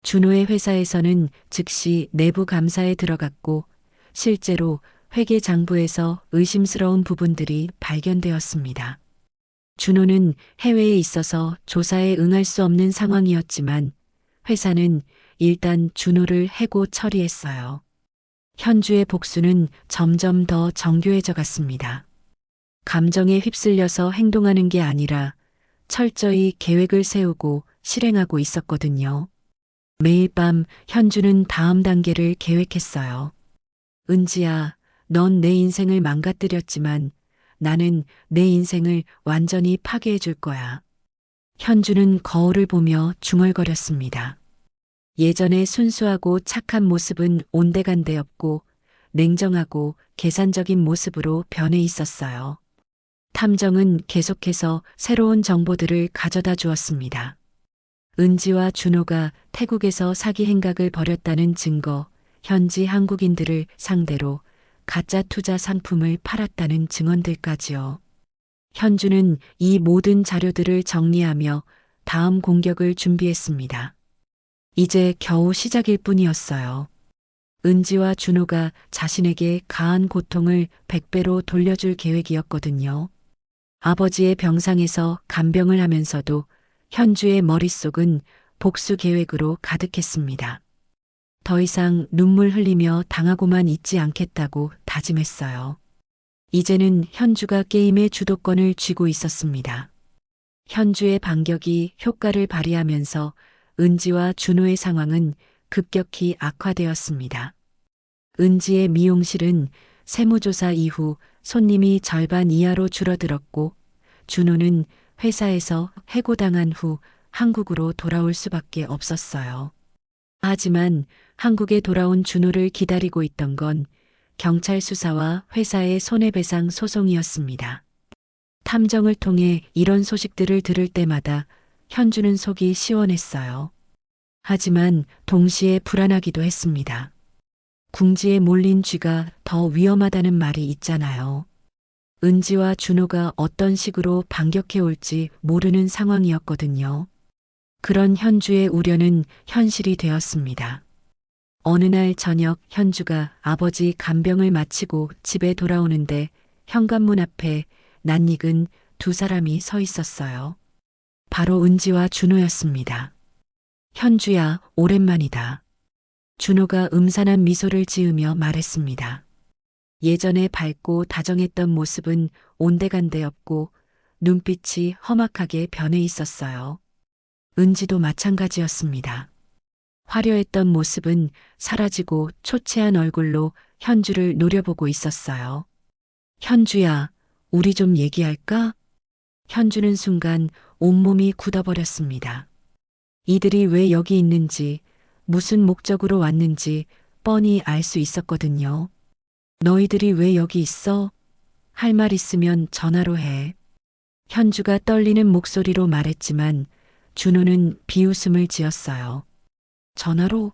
준호의 회사에서는 즉시 내부 감사에 들어갔고 실제로 회계장부에서 의심스러운 부분들이 발견되었습니다. 준호는 해외에 있어서 조사에 응할 수 없는 상황이었지만 회사는 일단 준호를 해고 처리했어요. 현주의 복수는 점점 더 정교해져 갔습니다. 감정에 휩쓸려서 행동하는 게 아니라 철저히 계획을 세우고 실행하고 있었거든요. 매일 밤 현주는 다음 단계를 계획했어요. 은지야, 넌 내 인생을 망가뜨렸지만 나는 내 인생을 완전히 파괴해 줄 거야. 현주는 거울을 보며 중얼거렸습니다. 예전의 순수하고 착한 모습은 온데간데 없고 냉정하고 계산적인 모습으로 변해 있었어요. 탐정은 계속해서 새로운 정보들을 가져다 주었습니다. 은지와 준호가 태국에서 사기 행각을 벌였다는 증거, 현지 한국인들을 상대로 가짜 투자 상품을 팔았다는 증언들까지요. 현주는 이 모든 자료들을 정리하며 다음 공격을 준비했습니다. 이제 겨우 시작일 뿐이었어요. 은지와 준호가 자신에게 가한 고통을 100배로 돌려줄 계획이었거든요. 아버지의 병상에서 간병을 하면서도 현주의 머릿속은 복수 계획으로 가득했습니다. 더 이상 눈물 흘리며 당하고만 있지 않겠다고 다짐했어요. 이제는 현주가 게임의 주도권을 쥐고 있었습니다. 현주의 반격이 효과를 발휘하면서 은지와 준호의 상황은 급격히 악화되었습니다. 은지의 미용실은 세무조사 이후 손님이 절반 이하로 줄어들었고 준호는 회사에서 해고당한 후 한국으로 돌아올 수밖에 없었어요. 하지만 한국에 돌아온 준호를 기다리고 있던 건 경찰 수사와 회사의 손해배상 소송이었습니다. 탐정을 통해 이런 소식들을 들을 때마다 현주는 속이 시원했어요. 하지만 동시에 불안하기도 했습니다. 궁지에 몰린 쥐가 더 위험하다는 말이 있잖아요. 은지와 준호가 어떤 식으로 반격해 올지 모르는 상황이었거든요. 그런 현주의 우려는 현실이 되었습니다. 어느 날 저녁 현주가 아버지 간병을 마치고 집에 돌아오는데 현관문 앞에 낯익은 두 사람이 서 있었어요. 바로 은지와 준호였습니다. 현주야, 오랜만이다. 준호가 음산한 미소를 지으며 말했습니다. 예전에 밝고 다정했던 모습은 온데간데 없고 눈빛이 험악하게 변해 있었어요. 은지도 마찬가지였습니다. 화려했던 모습은 사라지고 초췌한 얼굴로 현주를 노려보고 있었어요. 현주야, 우리 좀 얘기할까? 현주는 순간 온몸이 굳어버렸습니다. 이들이 왜 여기 있는지, 무슨 목적으로 왔는지 뻔히 알 수 있었거든요. 너희들이 왜 여기 있어? 할 말 있으면 전화로 해. 현주가 떨리는 목소리로 말했지만 준호는 비웃음을 지었어요. 전화로?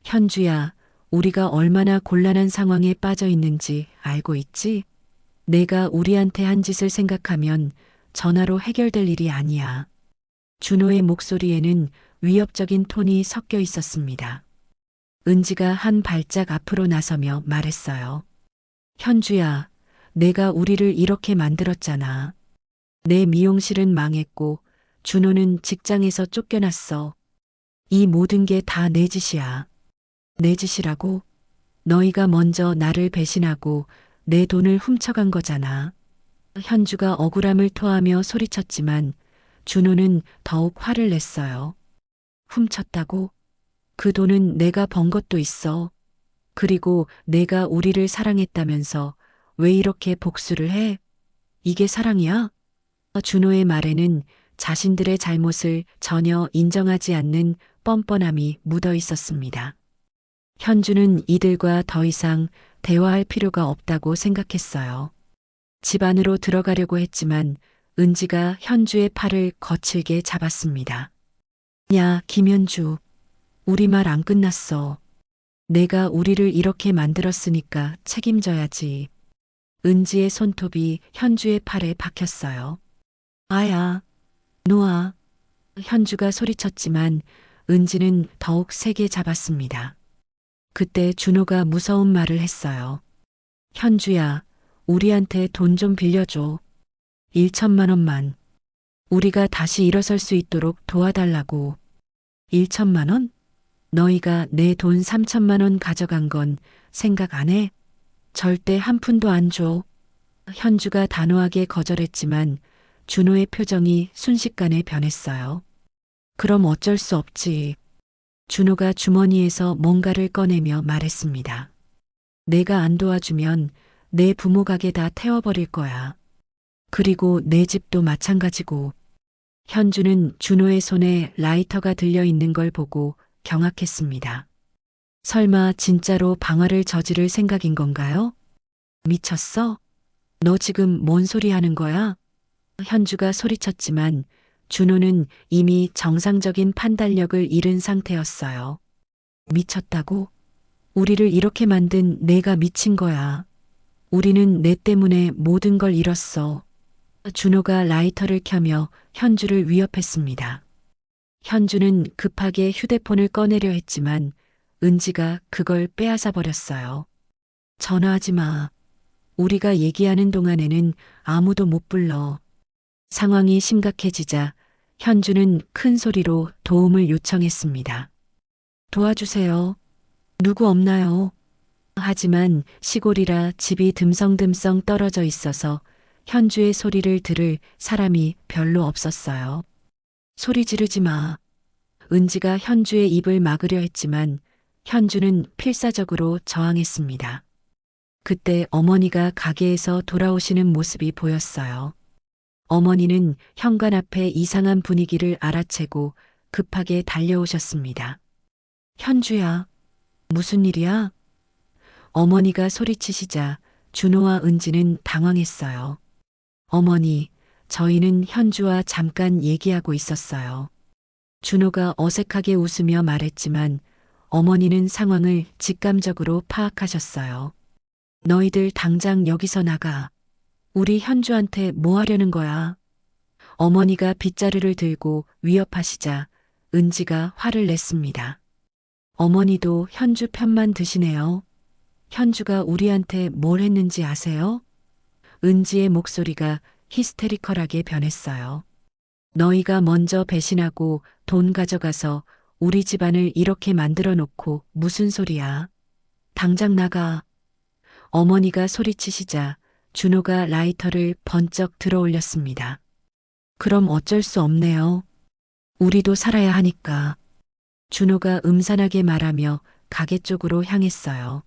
현주야, 우리가 얼마나 곤란한 상황에 빠져 있는지 알고 있지? 내가 우리한테 한 짓을 생각하면 전화로 해결될 일이 아니야. 준호의 목소리에는 위협적인 톤이 섞여 있었습니다. 은지가 한 발짝 앞으로 나서며 말했어요. 현주야, 내가 우리를 이렇게 만들었잖아. 내 미용실은 망했고 준호는 직장에서 쫓겨났어. 이 모든 게 다 내 짓이야. 내 짓이라고? 너희가 먼저 나를 배신하고 내 돈을 훔쳐간 거잖아. 현주가 억울함을 토하며 소리쳤지만 준호는 더욱 화를 냈어요. 훔쳤다고? 그 돈은 내가 번 것도 있어. 그리고 내가 우리를 사랑했다면서 왜 이렇게 복수를 해? 이게 사랑이야? 준호의 말에는 자신들의 잘못을 전혀 인정하지 않는 뻔뻔함이 묻어 있었습니다. 현주는 이들과 더 이상 대화할 필요가 없다고 생각했어요. 집 안으로 들어가려고 했지만 은지가 현주의 팔을 거칠게 잡았습니다. 야, 김현주. 우리 말 안 끝났어. 내가 우리를 이렇게 만들었으니까 책임져야지. 은지의 손톱이 현주의 팔에 박혔어요. 아야, 놓아. 현주가 소리쳤지만 은지는 더욱 세게 잡았습니다. 그때 준호가 무서운 말을 했어요. 현주야, 우리한테 돈 좀 빌려줘. 1천만 원만. 우리가 다시 일어설 수 있도록 도와달라고. 1천만 원? 너희가 내 돈 3천만 원 가져간 건 생각 안 해? 절대 한 푼도 안 줘. 현주가 단호하게 거절했지만 준호의 표정이 순식간에 변했어요. 그럼 어쩔 수 없지. 준호가 주머니에서 뭔가를 꺼내며 말했습니다. 내가 안 도와주면 내 부모 가게 다 태워버릴 거야. 그리고 내 집도 마찬가지고. 현주는 준호의 손에 라이터가 들려 있는 걸 보고 경악했습니다. 설마 진짜로 방화를 저지를 생각인 건가요? 미쳤어? 너 지금 뭔 소리 하는 거야? 현주가 소리쳤지만 준호는 이미 정상적인 판단력을 잃은 상태였어요. 미쳤다고? 우리를 이렇게 만든 내가 미친 거야. 우리는 내 때문에 모든 걸 잃었어. 준호가 라이터를 켜며 현주를 위협했습니다. 현주는 급하게 휴대폰을 꺼내려 했지만 은지가 그걸 빼앗아 버렸어요. 전화하지 마. 우리가 얘기하는 동안에는 아무도 못 불러. 상황이 심각해지자 현주는 큰 소리로 도움을 요청했습니다. 도와주세요. 누구 없나요? 하지만 시골이라 집이 듬성듬성 떨어져 있어서 현주의 소리를 들을 사람이 별로 없었어요. 소리 지르지 마. 은지가 현주의 입을 막으려 했지만 현주는 필사적으로 저항했습니다. 그때 어머니가 가게에서 돌아오시는 모습이 보였어요. 어머니는 현관 앞에 이상한 분위기를 알아채고 급하게 달려오셨습니다. 현주야, 무슨 일이야? 어머니가 소리치시자 준호와 은지는 당황했어요. 어머니, 저희는 현주와 잠깐 얘기하고 있었어요. 준호가 어색하게 웃으며 말했지만 어머니는 상황을 직감적으로 파악하셨어요. 너희들 당장 여기서 나가. 우리 현주한테 뭐 하려는 거야? 어머니가 빗자루를 들고 위협하시자 은지가 화를 냈습니다. 어머니도 현주 편만 드시네요. 현주가 우리한테 뭘 했는지 아세요? 은지의 목소리가 히스테리컬하게 변했어요. 너희가 먼저 배신하고 돈 가져가서 우리 집안을 이렇게 만들어 놓고 무슨 소리야? 당장 나가. 어머니가 소리치시자 준호가 라이터를 번쩍 들어 올렸습니다. 그럼 어쩔 수 없네요. 우리도 살아야 하니까. 준호가 음산하게 말하며 가게 쪽으로 향했어요.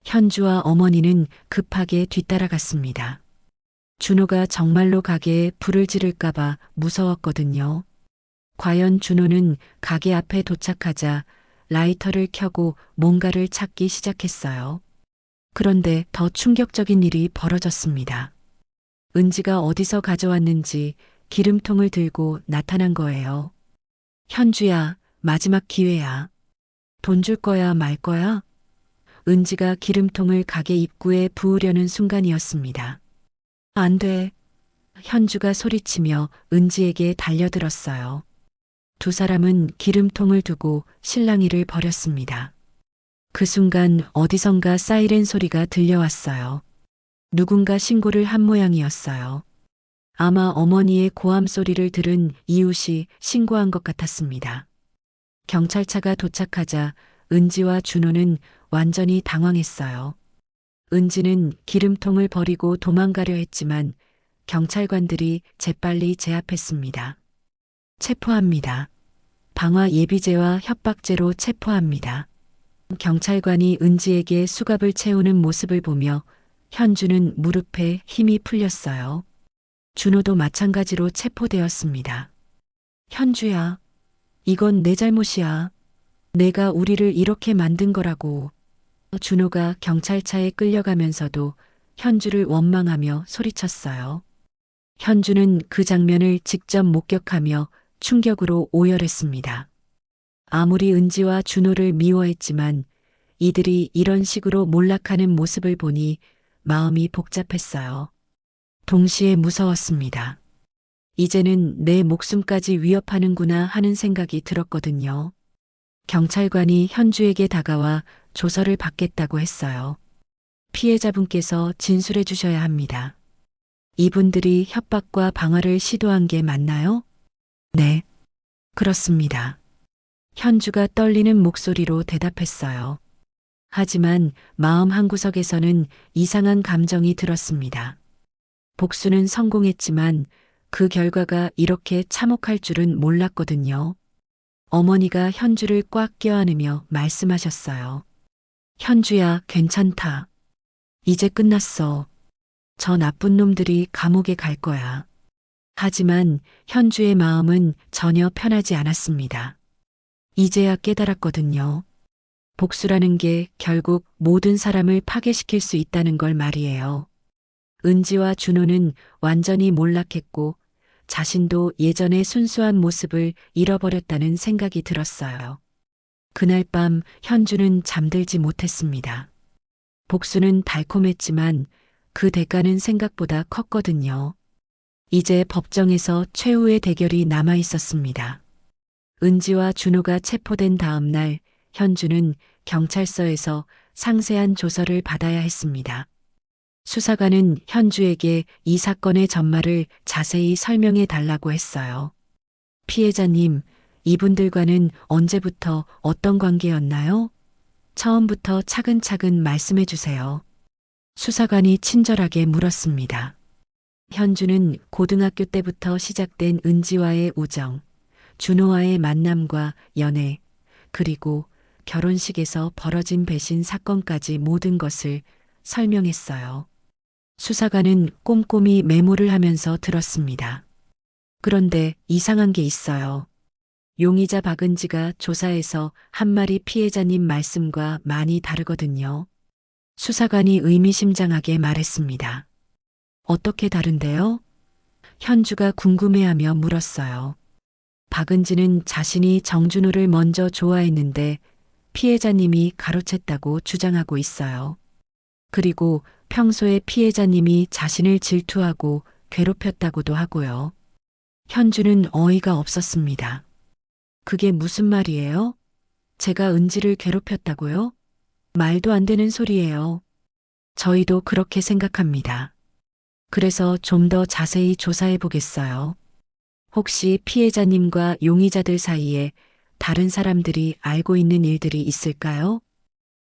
현주와 어머니는 급하게 뒤따라갔습니다. 준호가 정말로 가게에 불을 지를까봐 무서웠거든요. 과연 준호는 가게 앞에 도착하자 라이터를 켜고 뭔가를 찾기 시작했어요. 그런데 더 충격적인 일이 벌어졌습니다. 은지가 어디서 가져왔는지 기름통을 들고 나타난 거예요. 현주야, 마지막 기회야. 돈 줄 거야, 말 거야? 은지가 기름통을 가게 입구에 부으려는 순간이었습니다. 안 돼. 현주가 소리치며 은지에게 달려들었어요. 두 사람은 기름통을 두고 실랑이를 벌였습니다. 그 순간 어디선가 사이렌 소리가 들려왔어요. 누군가 신고를 한 모양이었어요. 아마 어머니의 고함 소리를 들은 이웃이 신고한 것 같았습니다. 경찰차가 도착하자 은지와 준호는 완전히 당황했어요. 은지는 기름통을 버리고 도망가려 했지만 경찰관들이 재빨리 제압했습니다. 체포합니다. 방화 예비죄와 협박죄로 체포합니다. 경찰관이 은지에게 수갑을 채우는 모습을 보며 현주는 무릎에 힘이 풀렸어요. 준호도 마찬가지로 체포되었습니다. 현주야, 이건 내 잘못이야. 내가 우리를 이렇게 만든 거라고. 준호가 경찰차에 끌려가면서도 현주를 원망하며 소리쳤어요. 현주는 그 장면을 직접 목격하며 충격으로 오열했습니다. 아무리 은지와 준호를 미워했지만 이들이 이런 식으로 몰락하는 모습을 보니 마음이 복잡했어요. 동시에 무서웠습니다. 이제는 내 목숨까지 위협하는구나 하는 생각이 들었거든요. 경찰관이 현주에게 다가와 조서를 받겠다고 했어요. 피해자분께서 진술해 주셔야 합니다. 이분들이 협박과 방화를 시도한 게 맞나요? 네, 그렇습니다. 현주가 떨리는 목소리로 대답했어요. 하지만 마음 한구석에서는 이상한 감정이 들었습니다. 복수는 성공했지만 그 결과가 이렇게 참혹할 줄은 몰랐거든요. 어머니가 현주를 꽉 껴안으며 말씀하셨어요. 현주야, 괜찮다. 이제 끝났어. 저 나쁜 놈들이 감옥에 갈 거야. 하지만 현주의 마음은 전혀 편하지 않았습니다. 이제야 깨달았거든요. 복수라는 게 결국 모든 사람을 파괴시킬 수 있다는 걸 말이에요. 은지와 준호는 완전히 몰락했고 자신도 예전의 순수한 모습을 잃어버렸다는 생각이 들었어요. 그날 밤 현주는 잠들지 못했습니다. 복수는 달콤했지만 그 대가는 생각보다 컸거든요. 이제 법정에서 최후의 대결이 남아 있었습니다. 은지와 준호가 체포된 다음 날 현주는 경찰서에서 상세한 조서를 받아야 했습니다. 수사관은 현주에게 이 사건의 전말을 자세히 설명해 달라고 했어요. 피해자님, 이분들과는 언제부터 어떤 관계였나요? 처음부터 차근차근 말씀해 주세요. 수사관이 친절하게 물었습니다. 현주는 고등학교 때부터 시작된 은지와의 우정, 준호와의 만남과 연애, 그리고 결혼식에서 벌어진 배신 사건까지 모든 것을 설명했어요. 수사관은 꼼꼼히 메모를 하면서 들었습니다. 그런데 이상한 게 있어요. 용의자 박은지가 조사에서 한 말이 피해자님 말씀과 많이 다르거든요. 수사관이 의미심장하게 말했습니다. 어떻게 다른데요? 현주가 궁금해하며 물었어요. 박은지는 자신이 정준호를 먼저 좋아했는데 피해자님이 가로챘다고 주장하고 있어요. 그리고 평소에 피해자님이 자신을 질투하고 괴롭혔다고도 하고요. 현주는 어이가 없었습니다. 그게 무슨 말이에요? 제가 은지를 괴롭혔다고요? 말도 안 되는 소리예요. 저희도 그렇게 생각합니다. 그래서 좀 더 자세히 조사해 보겠어요. 혹시 피해자님과 용의자들 사이에 다른 사람들이 알고 있는 일들이 있을까요?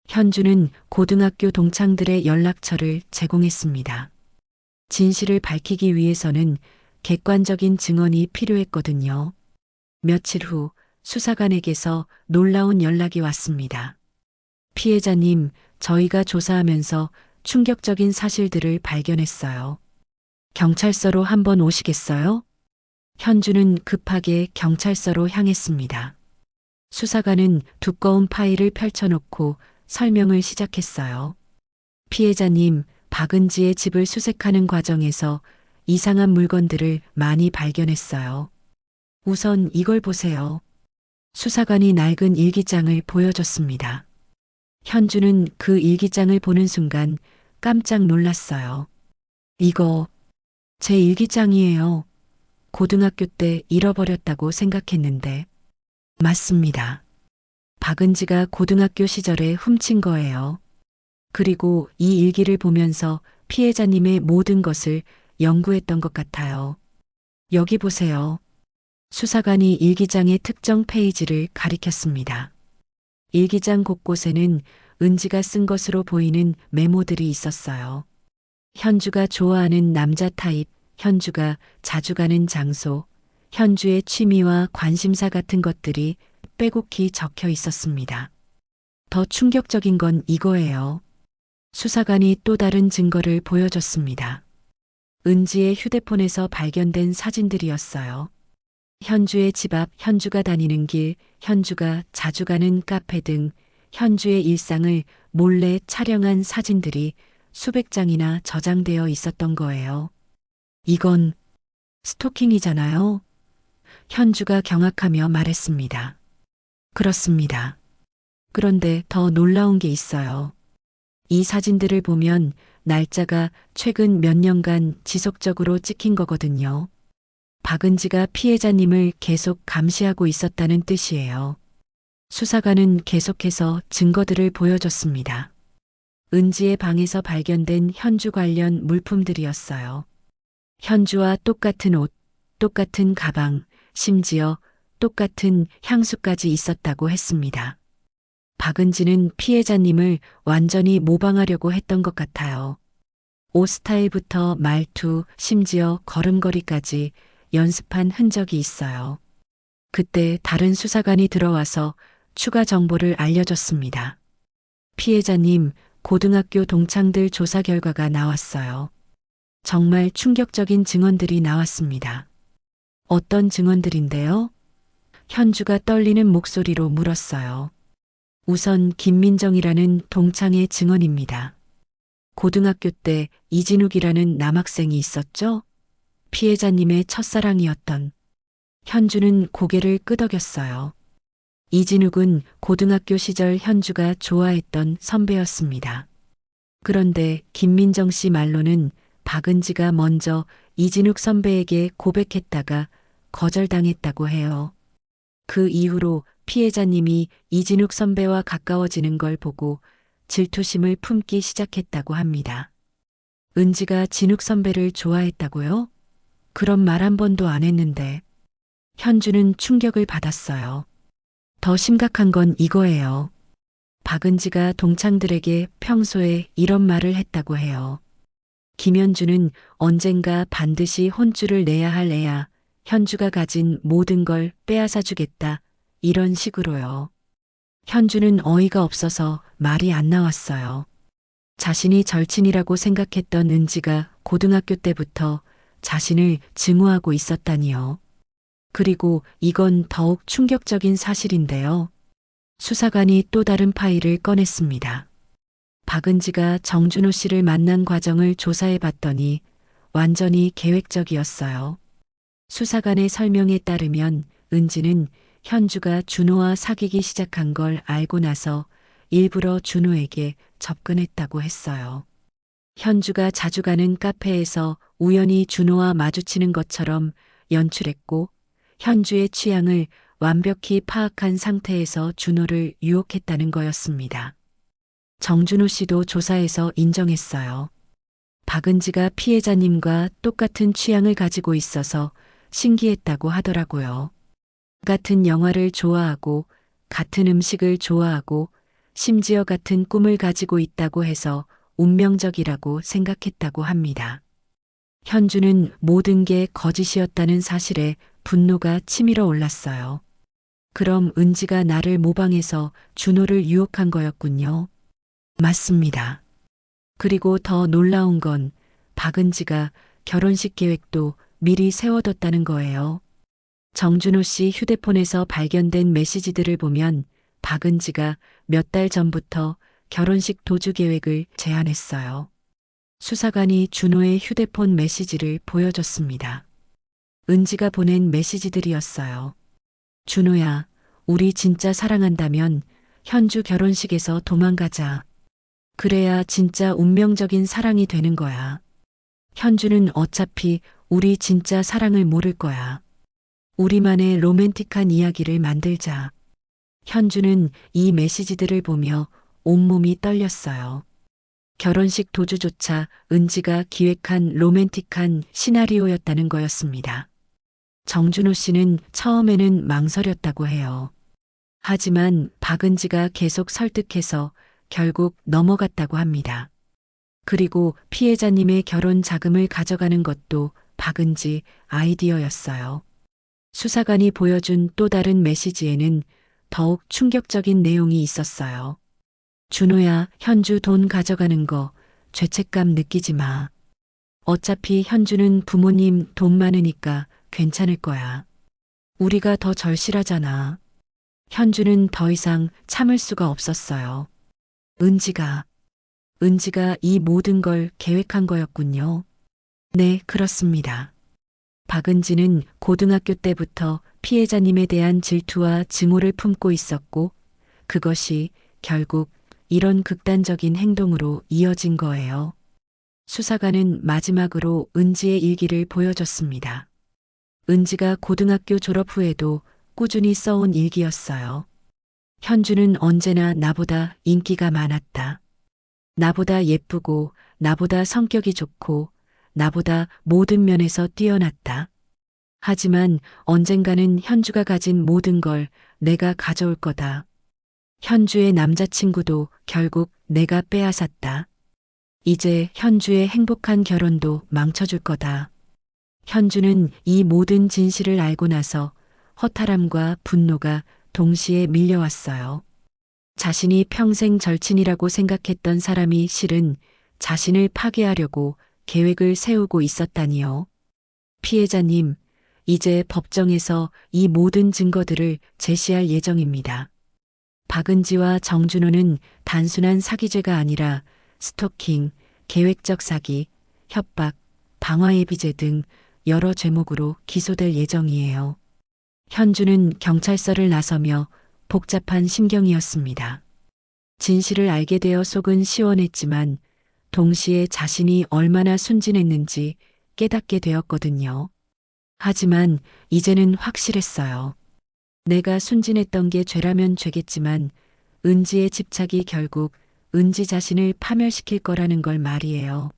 현주는 고등학교 동창들의 연락처를 제공했습니다. 진실을 밝히기 위해서는 객관적인 증언이 필요했거든요. 며칠 후 수사관에게서 놀라운 연락이 왔습니다. 피해자님, 저희가 조사하면서 충격적인 사실들을 발견했어요. 경찰서로 한번 오시겠어요? 현주는 급하게 경찰서로 향했습니다. 수사관은 두꺼운 파일을 펼쳐놓고 설명을 시작했어요. 피해자님, 박은지의 집을 수색하는 과정에서 이상한 물건들을 많이 발견했어요. 우선 이걸 보세요. 수사관이 낡은 일기장을 보여줬습니다. 현주는 그 일기장을 보는 순간 깜짝 놀랐어요. 이거 제 일기장이에요. 고등학교 때 잃어버렸다고 생각했는데. 맞습니다. 박은지가 고등학교 시절에 훔친 거예요. 그리고 이 일기를 보면서 피해자님의 모든 것을 연구했던 것 같아요. 여기 보세요. 수사관이 일기장의 특정 페이지를 가리켰습니다. 일기장 곳곳에는 은지가 쓴 것으로 보이는 메모들이 있었어요. 현주가 좋아하는 남자 타입, 현주가 자주 가는 장소, 현주의 취미와 관심사 같은 것들이 빼곡히 적혀 있었습니다. 더 충격적인 건 이거예요. 수사관이 또 다른 증거를 보여줬습니다. 은지의 휴대폰에서 발견된 사진들이었어요. 현주의 집 앞, 현주가 다니는 길, 현주가 자주 가는 카페 등 현주의 일상을 몰래 촬영한 사진들이 수백 장이나 저장되어 있었던 거예요. 이건 스토킹이잖아요. 현주가 경악하며 말했습니다. 그렇습니다. 그런데 더 놀라운 게 있어요. 이 사진들을 보면 날짜가 최근 몇 년간 지속적으로 찍힌 거거든요. 박은지가 피해자님을 계속 감시하고 있었다는 뜻이에요. 수사관은 계속해서 증거들을 보여줬습니다. 은지의 방에서 발견된 현주 관련 물품들이었어요. 현주와 똑같은 옷, 똑같은 가방, 심지어 똑같은 향수까지 있었다고 했습니다. 박은지는 피해자님을 완전히 모방하려고 했던 것 같아요. 옷 스타일부터 말투, 심지어 걸음걸이까지 연습한 흔적이 있어요. 그때 다른 수사관이 들어와서 추가 정보를 알려줬습니다. 피해자님, 고등학교 동창들 조사 결과가 나왔어요. 정말 충격적인 증언들이 나왔습니다. 어떤 증언들인데요? 현주가 떨리는 목소리로 물었어요. 우선 김민정이라는 동창의 증언입니다. 고등학교 때 이진욱이라는 남학생이 있었죠? 피해자님의 첫사랑이었던. 현주는 고개를 끄덕였어요. 이진욱은 고등학교 시절 현주가 좋아했던 선배였습니다. 그런데 김민정 씨 말로는 박은지가 먼저 이진욱 선배에게 고백했다가 거절당했다고 해요. 그 이후로 피해자님이 이진욱 선배와 가까워지는 걸 보고 질투심을 품기 시작했다고 합니다. 은지가 진욱 선배를 좋아했다고요? 그런 말 한 번도 안 했는데. 현주는 충격을 받았어요. 더 심각한 건 이거예요. 박은지가 동창들에게 평소에 이런 말을 했다고 해요. 김현주는 언젠가 반드시 혼쭐을 내야 할 애야. 현주가 가진 모든 걸 빼앗아 주겠다. 이런 식으로요. 현주는 어이가 없어서 말이 안 나왔어요. 자신이 절친이라고 생각했던 은지가 고등학교 때부터 자신을 증오하고 있었다니요. 그리고 이건 더욱 충격적인 사실인데요. 수사관이 또 다른 파일을 꺼냈습니다. 박은지가 정준호 씨를 만난 과정을 조사해 봤더니 완전히 계획적이었어요. 수사관의 설명에 따르면 은지는 현주가 준호와 사귀기 시작한 걸 알고 나서 일부러 준호에게 접근했다고 했어요. 현주가 자주 가는 카페에서 우연히 준호와 마주치는 것처럼 연출했고 현주의 취향을 완벽히 파악한 상태에서 준호를 유혹했다는 거였습니다. 정준호 씨도 조사에서 인정했어요. 박은지가 피해자님과 똑같은 취향을 가지고 있어서 신기했다고 하더라고요. 같은 영화를 좋아하고 같은 음식을 좋아하고 심지어 같은 꿈을 가지고 있다고 해서 운명적이라고 생각했다고 합니다. 현주는 모든 게 거짓이었다는 사실에 분노가 치밀어 올랐어요. 그럼 은지가 나를 모방해서 준호를 유혹한 거였군요. 맞습니다. 그리고 더 놀라운 건 박은지가 결혼식 계획도 미리 세워뒀다는 거예요. 정준호 씨 휴대폰에서 발견된 메시지들을 보면 박은지가 몇 달 전부터 결혼식 도주 계획을 제안했어요. 수사관이 준호의 휴대폰 메시지를 보여줬습니다. 은지가 보낸 메시지들이었어요. 준호야, 우리 진짜 사랑한다면 현주 결혼식에서 도망가자. 그래야 진짜 운명적인 사랑이 되는 거야. 현주는 어차피 우리 진짜 사랑을 모를 거야. 우리만의 로맨틱한 이야기를 만들자. 현주는 이 메시지들을 보며 온몸이 떨렸어요. 결혼식 도주조차 은지가 기획한 로맨틱한 시나리오였다는 거였습니다. 정준호 씨는 처음에는 망설였다고 해요. 하지만 박은지가 계속 설득해서 결국 넘어갔다고 합니다. 그리고 피해자님의 결혼 자금을 가져가는 것도 박은지 아이디어였어요. 수사관이 보여준 또 다른 메시지에는 더욱 충격적인 내용이 있었어요. 준호야, 현주 돈 가져가는 거 죄책감 느끼지 마. 어차피 현주는 부모님 돈 많으니까 괜찮을 거야. 우리가 더 절실하잖아. 현주는 더 이상 참을 수가 없었어요. 은지가 이 모든 걸 계획한 거였군요. 네, 그렇습니다. 박은지는 고등학교 때부터 피해자님에 대한 질투와 증오를 품고 있었고 그것이 결국 이런 극단적인 행동으로 이어진 거예요. 수사관은 마지막으로 은지의 일기를 보여줬습니다. 은지가 고등학교 졸업 후에도 꾸준히 써온 일기였어요. 현주는 언제나 나보다 인기가 많았다. 나보다 예쁘고 나보다 성격이 좋고 나보다 모든 면에서 뛰어났다. 하지만 언젠가는 현주가 가진 모든 걸 내가 가져올 거다. 현주의 남자친구도 결국 내가 빼앗았다. 이제 현주의 행복한 결혼도 망쳐줄 거다. 현주는 이 모든 진실을 알고 나서 허탈함과 분노가 동시에 밀려왔어요. 자신이 평생 절친이라고 생각했던 사람이 실은 자신을 파괴하려고 계획을 세우고 있었다니요. 피해자님, 이제 법정에서 이 모든 증거들을 제시할 예정입니다. 박은지와 정준호는 단순한 사기죄가 아니라 스토킹, 계획적 사기, 협박, 방화예비죄 등 여러 죄목으로 기소될 예정이에요. 현주는 경찰서를 나서며 복잡한 심경이었습니다. 진실을 알게 되어 속은 시원했지만 동시에 자신이 얼마나 순진했는지 깨닫게 되었거든요. 하지만 이제는 확실했어요. 내가 순진했던 게 죄라면 죄겠지만 은지의 집착이 결국 은지 자신을 파멸시킬 거라는 걸 말이에요.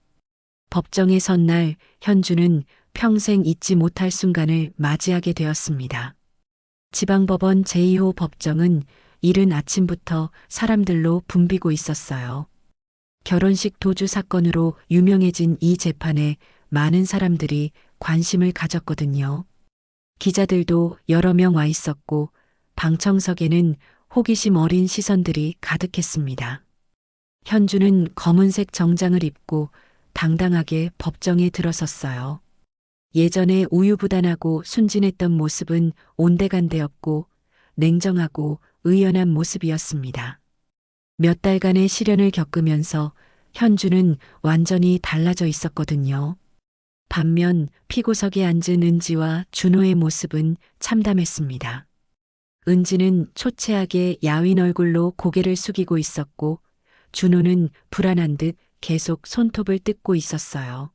법정에 선 날 현주는 평생 잊지 못할 순간을 맞이하게 되었습니다. 지방법원 제2호 법정은 이른 아침부터 사람들로 붐비고 있었어요. 결혼식 도주 사건으로 유명해진 이 재판에 많은 사람들이 관심을 가졌거든요. 기자들도 여러 명 와 있었고 방청석에는 호기심 어린 시선들이 가득했습니다. 현주는 검은색 정장을 입고 당당하게 법정에 들어섰어요. 예전에 우유부단하고 순진했던 모습은 온데간데없고 냉정하고 의연한 모습이었습니다. 몇 달간의 시련을 겪으면서 현주는 완전히 달라져 있었거든요. 반면 피고석에 앉은 은지와 준호의 모습은 참담했습니다. 은지는 초췌하게 야윈 얼굴로 고개를 숙이고 있었고 준호는 불안한 듯 계속 손톱을 뜯고 있었어요.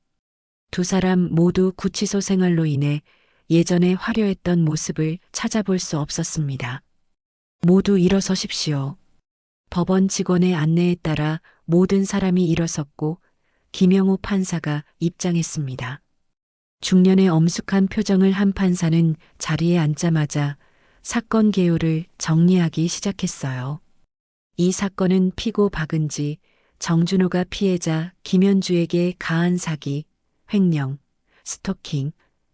두 사람 모두 구치소 생활로 인해 예전에 화려했던 모습을 찾아볼 수 없었습니다. 모두 일어서십시오. 법원 직원의 안내에 따라 모든 사람이 일어섰고 김영우 판사가 입장했습니다. 중년의 엄숙한 표정을 한 판사는 자리에 앉자마자 사건 개요를 정리하기 시작했어요. 이 사건은 피고 박은지, 정준호가 피해자 김현주에게 가한 사기, 횡령, 스토킹,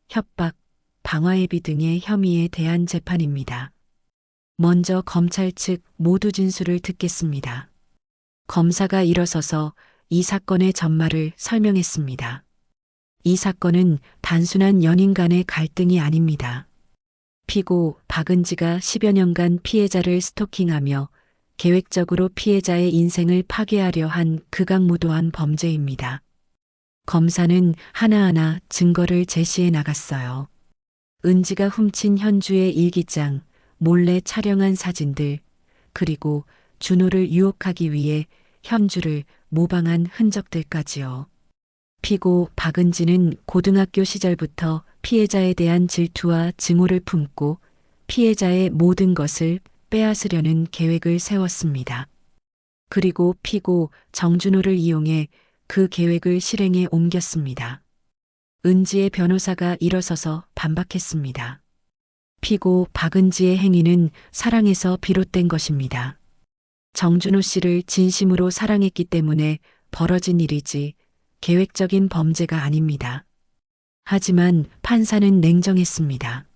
협박, 방화해비 등의 혐의에 대한 재판입니다. 먼저 검찰 측 모두 진술을 듣겠습니다. 검사가 일어서서 이 사건의 전말을 설명했습니다. 이 사건은 단순한 연인 간의 갈등이 아닙니다. 피고 박은지가 10여 년간 피해자를 스토킹하며 계획적으로 피해자의 인생을 파괴하려 한 극악무도한 범죄입니다. 검사는 하나하나 증거를 제시해 나갔어요. 은지가 훔친 현주의 일기장, 몰래 촬영한 사진들, 그리고 준호를 유혹하기 위해 현주를 모방한 흔적들까지요. 피고 박은지는 고등학교 시절부터 피해자에 대한 질투와 증오를 품고 피해자의 모든 것을 빼앗으려는 계획을 세웠습니다. 그리고 피고 정준호를 이용해 그 계획을 실행에 옮겼습니다. 은지의 변호사가 일어서서 반박했습니다. 피고 박은지의 행위는 사랑에서 비롯된 것입니다. 정준호 씨를 진심으로 사랑했기 때문에 벌어진 일이지 계획적인 범죄가 아닙니다. 하지만 판사는 냉정했습니다.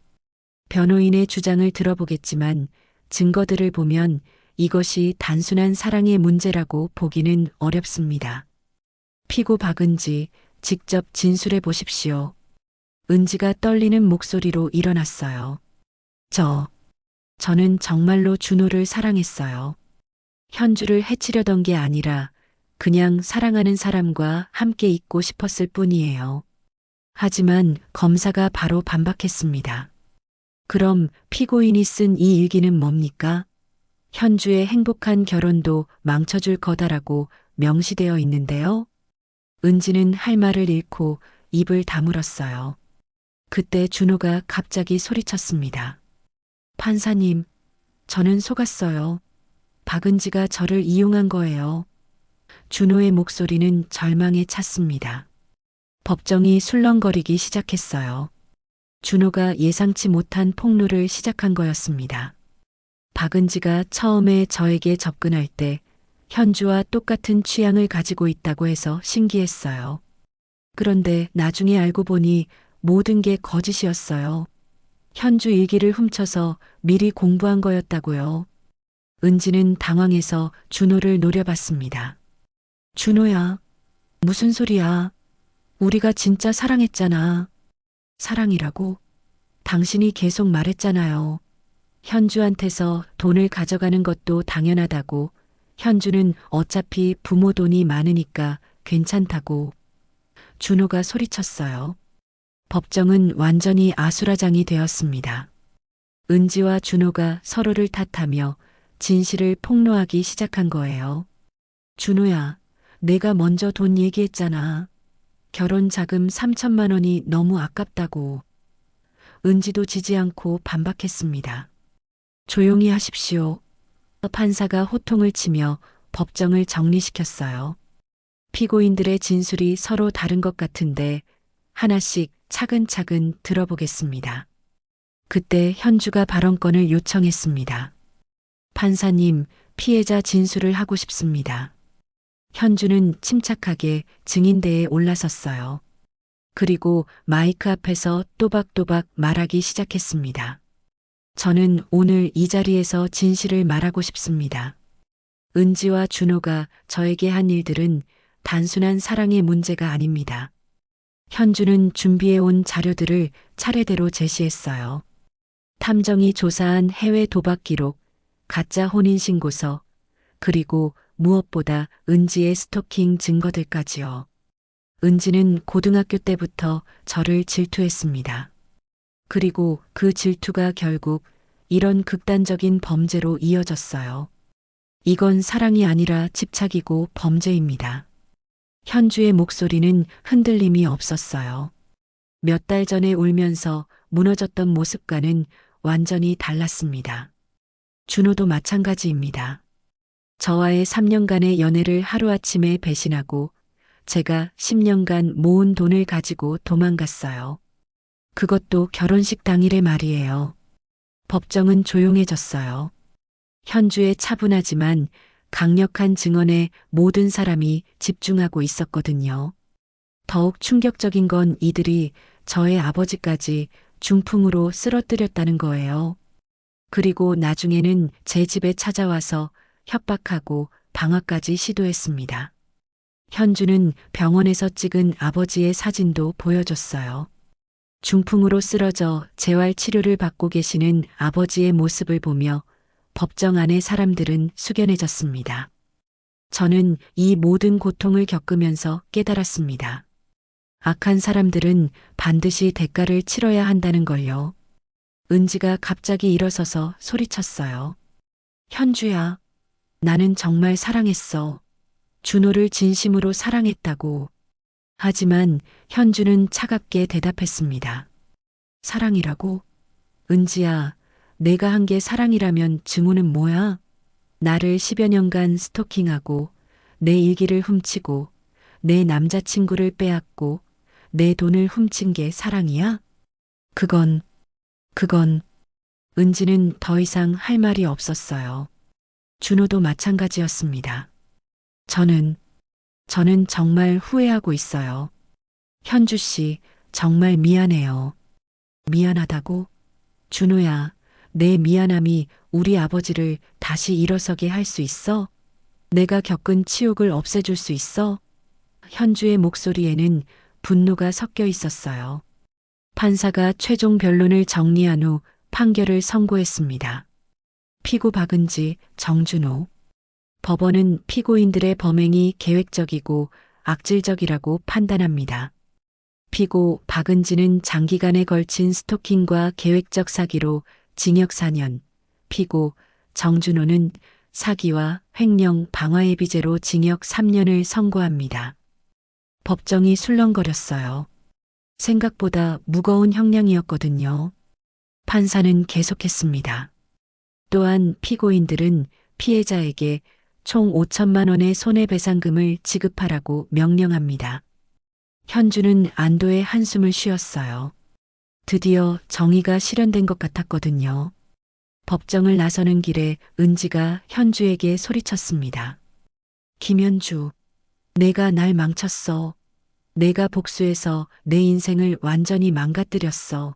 변호인의 주장을 들어보겠지만 증거들을 보면 이것이 단순한 사랑의 문제라고 보기는 어렵습니다. 피고 박은지, 직접 진술해 보십시오. 은지가 떨리는 목소리로 일어났어요. 저는 정말로 준호를 사랑했어요. 현주를 해치려던 게 아니라 그냥 사랑하는 사람과 함께 있고 싶었을 뿐이에요. 하지만 검사가 바로 반박했습니다. 그럼 피고인이 쓴 이 일기는 뭡니까? 현주의 행복한 결혼도 망쳐줄 거다라고 명시되어 있는데요. 은지는 할 말을 잃고 입을 다물었어요. 그때 준호가 갑자기 소리쳤습니다. 판사님, 저는 속았어요. 박은지가 저를 이용한 거예요. 준호의 목소리는 절망에 찼습니다. 법정이 술렁거리기 시작했어요. 준호가 예상치 못한 폭로를 시작한 거였습니다. 박은지가 처음에 저에게 접근할 때 현주와 똑같은 취향을 가지고 있다고 해서 신기했어요. 그런데 나중에 알고 보니 모든 게 거짓이었어요. 현주 일기를 훔쳐서 미리 공부한 거였다고요. 은지는 당황해서 준호를 노려봤습니다. 준호야, 무슨 소리야? 우리가 진짜 사랑했잖아. 사랑이라고? 당신이 계속 말했잖아요. 현주한테서 돈을 가져가는 것도 당연하다고. 현주는 어차피 부모 돈이 많으니까 괜찮다고. 준호가 소리쳤어요. 법정은 완전히 아수라장이 되었습니다. 은지와 준호가 서로를 탓하며 진실을 폭로하기 시작한 거예요. 준호야, 내가 먼저 돈 얘기했잖아. 결혼 자금 3천만 원이 너무 아깝다고. 은지도 지지 않고 반박했습니다. 조용히 하십시오. 판사가 호통을 치며 법정을 정리시켰어요. 피고인들의 진술이 서로 다른 것 같은데 하나씩 차근차근 들어보겠습니다. 그때 현주가 발언권을 요청했습니다. 판사님, 피해자 진술을 하고 싶습니다. 현주는 침착하게 증인대에 올라섰어요. 그리고 마이크 앞에서 또박또박 말하기 시작했습니다. 저는 오늘 이 자리에서 진실을 말하고 싶습니다. 은지와 준호가 저에게 한 일들은 단순한 사랑의 문제가 아닙니다. 현주는 준비해온 자료들을 차례대로 제시했어요. 탐정이 조사한 해외 도박 기록, 가짜 혼인신고서, 그리고 무엇보다 은지의 스토킹 증거들까지요. 은지는 고등학교 때부터 저를 질투했습니다. 그리고 그 질투가 결국 이런 극단적인 범죄로 이어졌어요. 이건 사랑이 아니라 집착이고 범죄입니다. 현주의 목소리는 흔들림이 없었어요. 몇 달 전에 울면서 무너졌던 모습과는 완전히 달랐습니다. 준호도 마찬가지입니다. 저와의 3년간의 연애를 하루아침에 배신하고 제가 10년간 모은 돈을 가지고 도망갔어요. 그것도 결혼식 당일의 말이에요. 법정은 조용해졌어요. 현주의 차분하지만 강력한 증언에 모든 사람이 집중하고 있었거든요. 더욱 충격적인 건 이들이 저의 아버지까지 중풍으로 쓰러뜨렸다는 거예요. 그리고 나중에는 제 집에 찾아와서 협박하고 방화까지 시도했습니다. 현주는 병원에서 찍은 아버지의 사진도 보여줬어요. 중풍으로 쓰러져 재활 치료를 받고 계시는 아버지의 모습을 보며 법정 안의 사람들은 숙연해졌습니다. 저는 이 모든 고통을 겪으면서 깨달았습니다. 악한 사람들은 반드시 대가를 치러야 한다는 걸요. 은지가 갑자기 일어서서 소리쳤어요. 현주야, 나는 정말 사랑했어. 준호를 진심으로 사랑했다고. 하지만 현주는 차갑게 대답했습니다. 사랑이라고? 은지야, 내가 한 게 사랑이라면 증오는 뭐야? 나를 10여 년간 스토킹하고 내 일기를 훔치고 내 남자친구를 빼앗고 내 돈을 훔친 게 사랑이야? 그건 은지는 더 이상 할 말이 없었어요. 준호도 마찬가지였습니다. 저는 정말 후회하고 있어요. 현주 씨, 정말 미안해요. 미안하다고? 준호야, 내 미안함이 우리 아버지를 다시 일어서게 할 수 있어? 내가 겪은 치욕을 없애줄 수 있어? 현주의 목소리에는 분노가 섞여 있었어요. 판사가 최종 변론을 정리한 후 판결을 선고했습니다. 피고 박은지, 정준호. 법원은 피고인들의 범행이 계획적이고 악질적이라고 판단합니다. 피고 박은지는 장기간에 걸친 스토킹과 계획적 사기로 징역 4년, 피고 정준호는 사기와 횡령 방화예비죄로 징역 3년을 선고합니다. 법정이 술렁거렸어요. 생각보다 무거운 형량이었거든요. 판사는 계속했습니다. 또한 피고인들은 피해자에게 총 5천만 원의 손해배상금을 지급하라고 명령합니다. 현주는 안도의 한숨을 쉬었어요. 드디어 정의가 실현된 것 같았거든요. 법정을 나서는 길에 은지가 현주에게 소리쳤습니다. 김현주, 내가 날 망쳤어. 내가 복수해서 내 인생을 완전히 망가뜨렸어.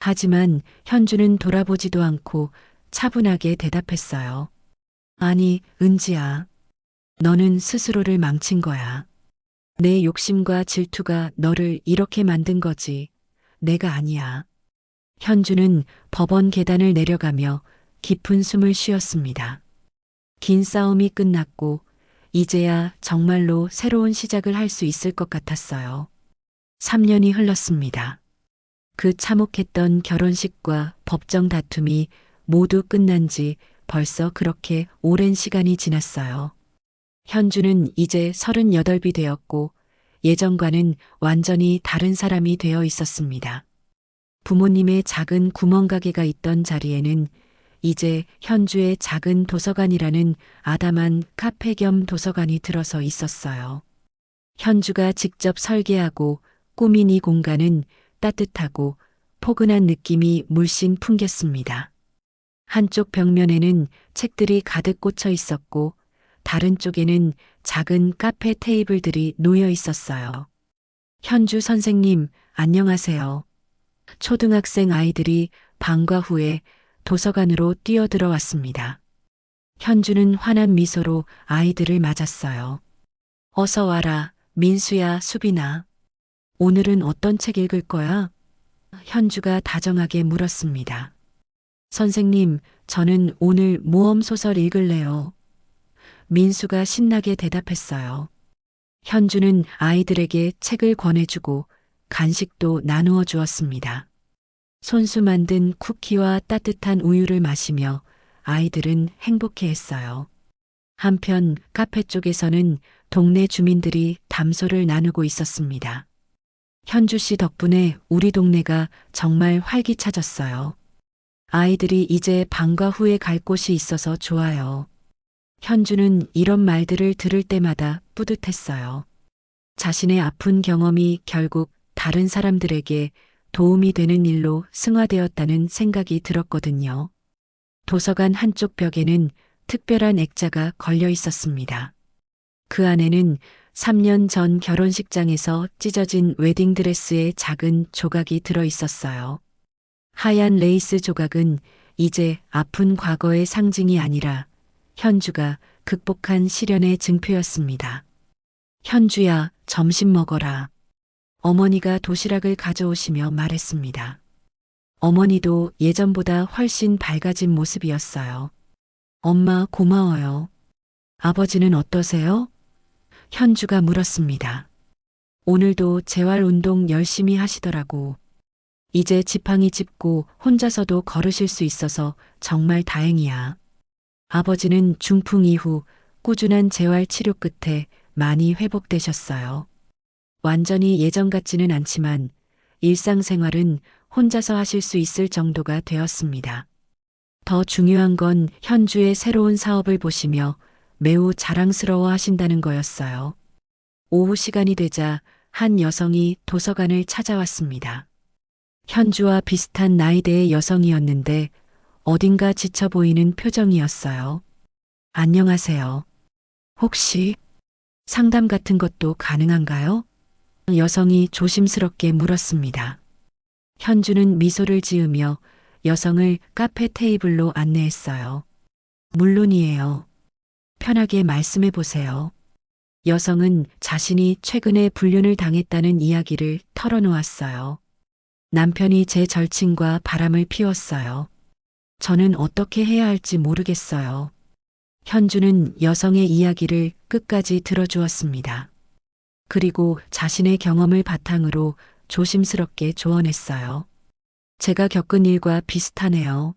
하지만 현주는 돌아보지도 않고 차분하게 대답했어요. 아니, 은지야. 너는 스스로를 망친 거야. 내 욕심과 질투가 너를 이렇게 만든 거지. 내가 아니야. 현주는 법원 계단을 내려가며 깊은 숨을 쉬었습니다. 긴 싸움이 끝났고 이제야 정말로 새로운 시작을 할 수 있을 것 같았어요. 3년이 흘렀습니다. 그 참혹했던 결혼식과 법정 다툼이 모두 끝난 지 벌써 그렇게 오랜 시간이 지났어요. 현주는 이제 38이 되었고 예전과는 완전히 다른 사람이 되어 있었습니다. 부모님의 작은 구멍가게가 있던 자리에는 이제 현주의 작은 도서관이라는 아담한 카페 겸 도서관이 들어서 있었어요. 현주가 직접 설계하고 꾸민 이 공간은 따뜻하고 포근한 느낌이 물씬 풍겼습니다. 한쪽 벽면에는 책들이 가득 꽂혀 있었고 다른 쪽에는 작은 카페 테이블들이 놓여 있었어요. 현주 선생님, 안녕하세요. 초등학생 아이들이 방과 후에 도서관으로 뛰어들어왔습니다. 현주는 환한 미소로 아이들을 맞았어요. 어서 와라, 민수야, 수빈아. 오늘은 어떤 책 읽을 거야? 현주가 다정하게 물었습니다. 선생님, 저는 오늘 모험소설 읽을래요. 민수가 신나게 대답했어요. 현주는 아이들에게 책을 권해주고 간식도 나누어 주었습니다. 손수 만든 쿠키와 따뜻한 우유를 마시며 아이들은 행복해했어요. 한편 카페 쪽에서는 동네 주민들이 담소를 나누고 있었습니다. 현주 씨 덕분에 우리 동네가 정말 활기차졌어요. 아이들이 이제 방과 후에 갈 곳이 있어서 좋아요. 현주는 이런 말들을 들을 때마다 뿌듯했어요. 자신의 아픈 경험이 결국 다른 사람들에게 도움이 되는 일로 승화되었다는 생각이 들었거든요. 도서관 한쪽 벽에는 특별한 액자가 걸려 있었습니다. 그 안에는 3년 전 결혼식장에서 찢어진 웨딩드레스의 작은 조각이 들어 있었어요. 하얀 레이스 조각은 이제 아픈 과거의 상징이 아니라 현주가 극복한 시련의 증표였습니다. 현주야, 점심 먹어라. 어머니가 도시락을 가져오시며 말했습니다. 어머니도 예전보다 훨씬 밝아진 모습이었어요. 엄마 고마워요. 아버지는 어떠세요? 현주가 물었습니다. 오늘도 재활 운동 열심히 하시더라고. 이제 지팡이 짚고 혼자서도 걸으실 수 있어서 정말 다행이야. 아버지는 중풍 이후 꾸준한 재활 치료 끝에 많이 회복되셨어요. 완전히 예전 같지는 않지만 일상생활은 혼자서 하실 수 있을 정도가 되었습니다. 더 중요한 건 현주의 새로운 사업을 보시며 매우 자랑스러워 하신다는 거였어요. 오후 시간이 되자 한 여성이 도서관을 찾아왔습니다. 현주와 비슷한 나이대의 여성이었는데 어딘가 지쳐 보이는 표정이었어요. 안녕하세요. 혹시 상담 같은 것도 가능한가요? 여성이 조심스럽게 물었습니다. 현주는 미소를 지으며 여성을 카페 테이블로 안내했어요. 물론이에요. 편하게 말씀해 보세요. 여성은 자신이 최근에 불륜을 당했다는 이야기를 털어놓았어요. 남편이 제 절친과 바람을 피웠어요. 저는 어떻게 해야 할지 모르겠어요. 현주는 여성의 이야기를 끝까지 들어주었습니다. 그리고 자신의 경험을 바탕으로 조심스럽게 조언했어요. 제가 겪은 일과 비슷하네요.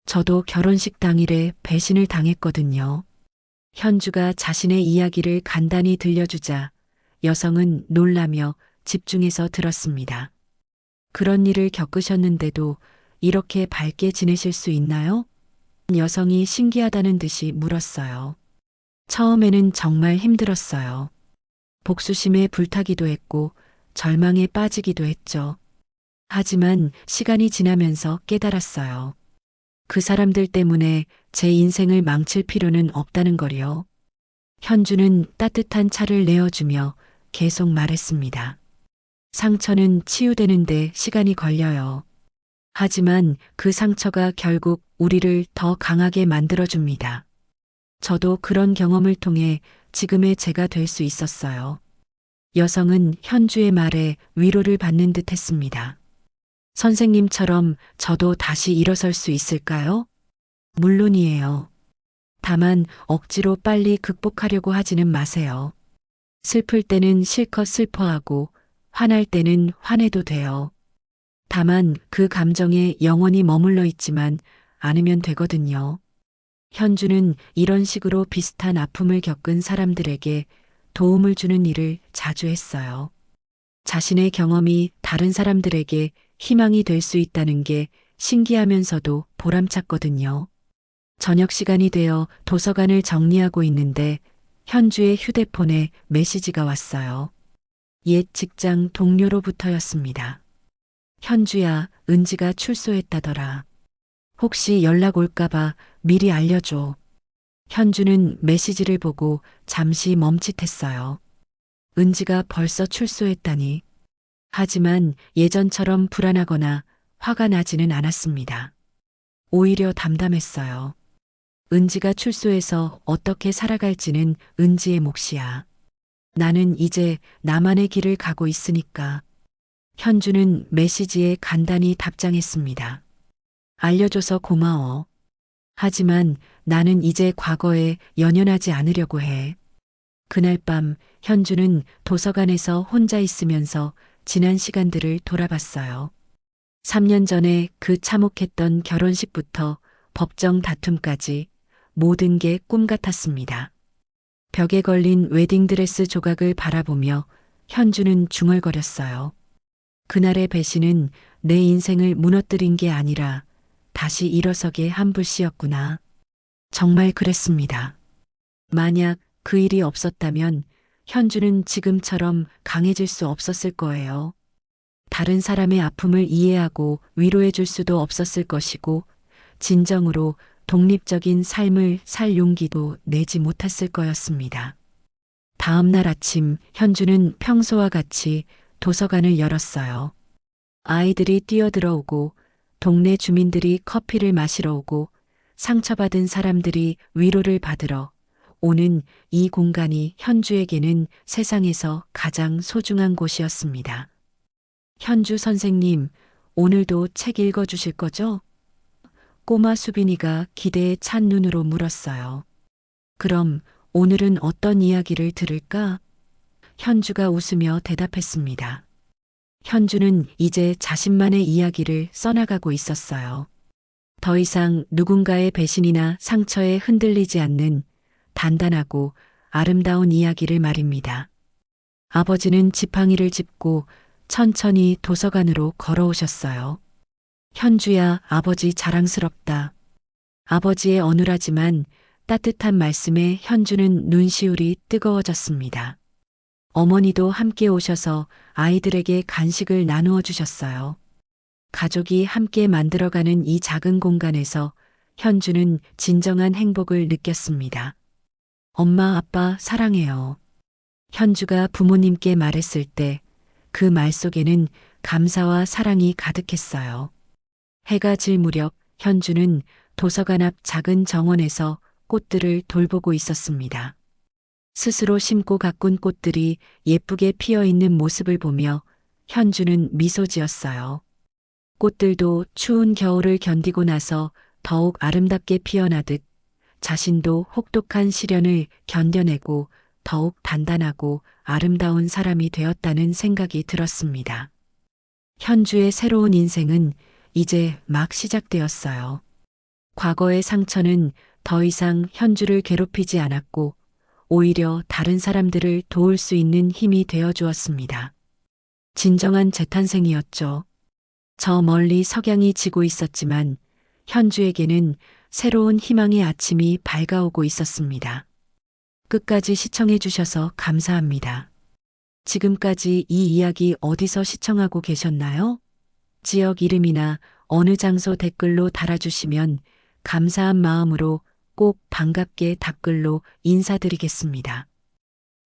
저도 결혼식 당일에 배신을 당했거든요. 현주가 자신의 이야기를 간단히 들려주자 여성은 놀라며 집중해서 들었습니다. 그런 일을 겪으셨는데도 이렇게 밝게 지내실 수 있나요? 여성이 신기하다는 듯이 물었어요. 처음에는 정말 힘들었어요. 복수심에 불타기도 했고 절망에 빠지기도 했죠. 하지만 시간이 지나면서 깨달았어요. 그 사람들 때문에 제 인생을 망칠 필요는 없다는 거요. 현주는 따뜻한 차를 내어주며 계속 말했습니다. 상처는 치유되는데 시간이 걸려요. 하지만 그 상처가 결국 우리를 더 강하게 만들어줍니다. 저도 그런 경험을 통해 지금의 제가 될 수 있었어요. 여성은 현주의 말에 위로를 받는 듯 했습니다. 선생님처럼 저도 다시 일어설 수 있을까요? 물론이에요. 다만 억지로 빨리 극복하려고 하지는 마세요. 슬플 때는 실컷 슬퍼하고 화날 때는 화내도 돼요. 다만 그 감정에 영원히 머물러 있지만 않으면 되거든요. 현주는 이런 식으로 비슷한 아픔을 겪은 사람들에게 도움을 주는 일을 자주 했어요. 자신의 경험이 다른 사람들에게 희망이 될 수 있다는 게 신기하면서도 보람찼거든요. 저녁 시간이 되어 도서관을 정리하고 있는데 현주의 휴대폰에 메시지가 왔어요. 옛 직장 동료로부터였습니다. 현주야, 은지가 출소했다더라. 혹시 연락 올까봐 미리 알려줘. 현주는 메시지를 보고 잠시 멈칫했어요. 은지가 벌써 출소했다니. 하지만 예전처럼 불안하거나 화가 나지는 않았습니다. 오히려 담담했어요. 은지가 출소해서 어떻게 살아갈지는 은지의 몫이야. 나는 이제 나만의 길을 가고 있으니까. 현주는 메시지에 간단히 답장했습니다. 알려줘서 고마워. 하지만 나는 이제 과거에 연연하지 않으려고 해. 그날 밤 현주는 도서관에서 혼자 있으면서 지난 시간들을 돌아봤어요. 3년 전에 그 참혹했던 결혼식부터 법정 다툼까지 모든 게 꿈 같았습니다. 벽에 걸린 웨딩드레스 조각을 바라보며 현주는 중얼거렸어요. 그날의 배신은 내 인생을 무너뜨린 게 아니라 다시 일어서게 한 불씨였구나. 정말 그랬습니다. 만약 그 일이 없었다면 현주는 지금처럼 강해질 수 없었을 거예요. 다른 사람의 아픔을 이해하고 위로해 줄 수도 없었을 것이고, 진정으로 독립적인 삶을 살 용기도 내지 못했을 거였습니다. 다음 날 아침, 현주는 평소와 같이 도서관을 열었어요. 아이들이 뛰어들어오고, 동네 주민들이 커피를 마시러 오고, 상처받은 사람들이 위로를 받으러 오는 이 공간이 현주에게는 세상에서 가장 소중한 곳이었습니다. 현주 선생님, 오늘도 책 읽어주실 거죠? 꼬마 수빈이가 기대에 찬 눈으로 물었어요. 그럼 오늘은 어떤 이야기를 들을까? 현주가 웃으며 대답했습니다. 현주는 이제 자신만의 이야기를 써나가고 있었어요. 더 이상 누군가의 배신이나 상처에 흔들리지 않는 단단하고 아름다운 이야기를 말입니다. 아버지는 지팡이를 짚고 천천히 도서관으로 걸어오셨어요. 현주야, 아버지 자랑스럽다. 아버지의 어눌하지만 따뜻한 말씀에 현주는 눈시울이 뜨거워졌습니다. 어머니도 함께 오셔서 아이들에게 간식을 나누어 주셨어요. 가족이 함께 만들어가는 이 작은 공간에서 현주는 진정한 행복을 느꼈습니다. 엄마, 아빠 사랑해요. 현주가 부모님께 말했을 때 그 말 속에는 감사와 사랑이 가득했어요. 해가 질 무렵 현주는 도서관 앞 작은 정원에서 꽃들을 돌보고 있었습니다. 스스로 심고 가꾼 꽃들이 예쁘게 피어 있는 모습을 보며 현주는 미소 지었어요. 꽃들도 추운 겨울을 견디고 나서 더욱 아름답게 피어나듯 자신도 혹독한 시련을 견뎌내고 더욱 단단하고 아름다운 사람이 되었다는 생각이 들었습니다. 현주의 새로운 인생은 이제 막 시작되었어요. 과거의 상처는 더 이상 현주를 괴롭히지 않았고 오히려 다른 사람들을 도울 수 있는 힘이 되어 주었습니다. 진정한 재탄생이었죠. 저 멀리 석양이 지고 있었지만 현주에게는 새로운 희망의 아침이 밝아오고 있었습니다. 끝까지 시청해 주셔서 감사합니다. 지금까지 이 이야기 어디서 시청하고 계셨나요? 지역 이름이나 어느 장소 댓글로 달아주시면 감사한 마음으로 꼭 반갑게 답글로 인사드리겠습니다.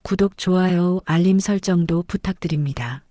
구독, 좋아요, 알림 설정도 부탁드립니다.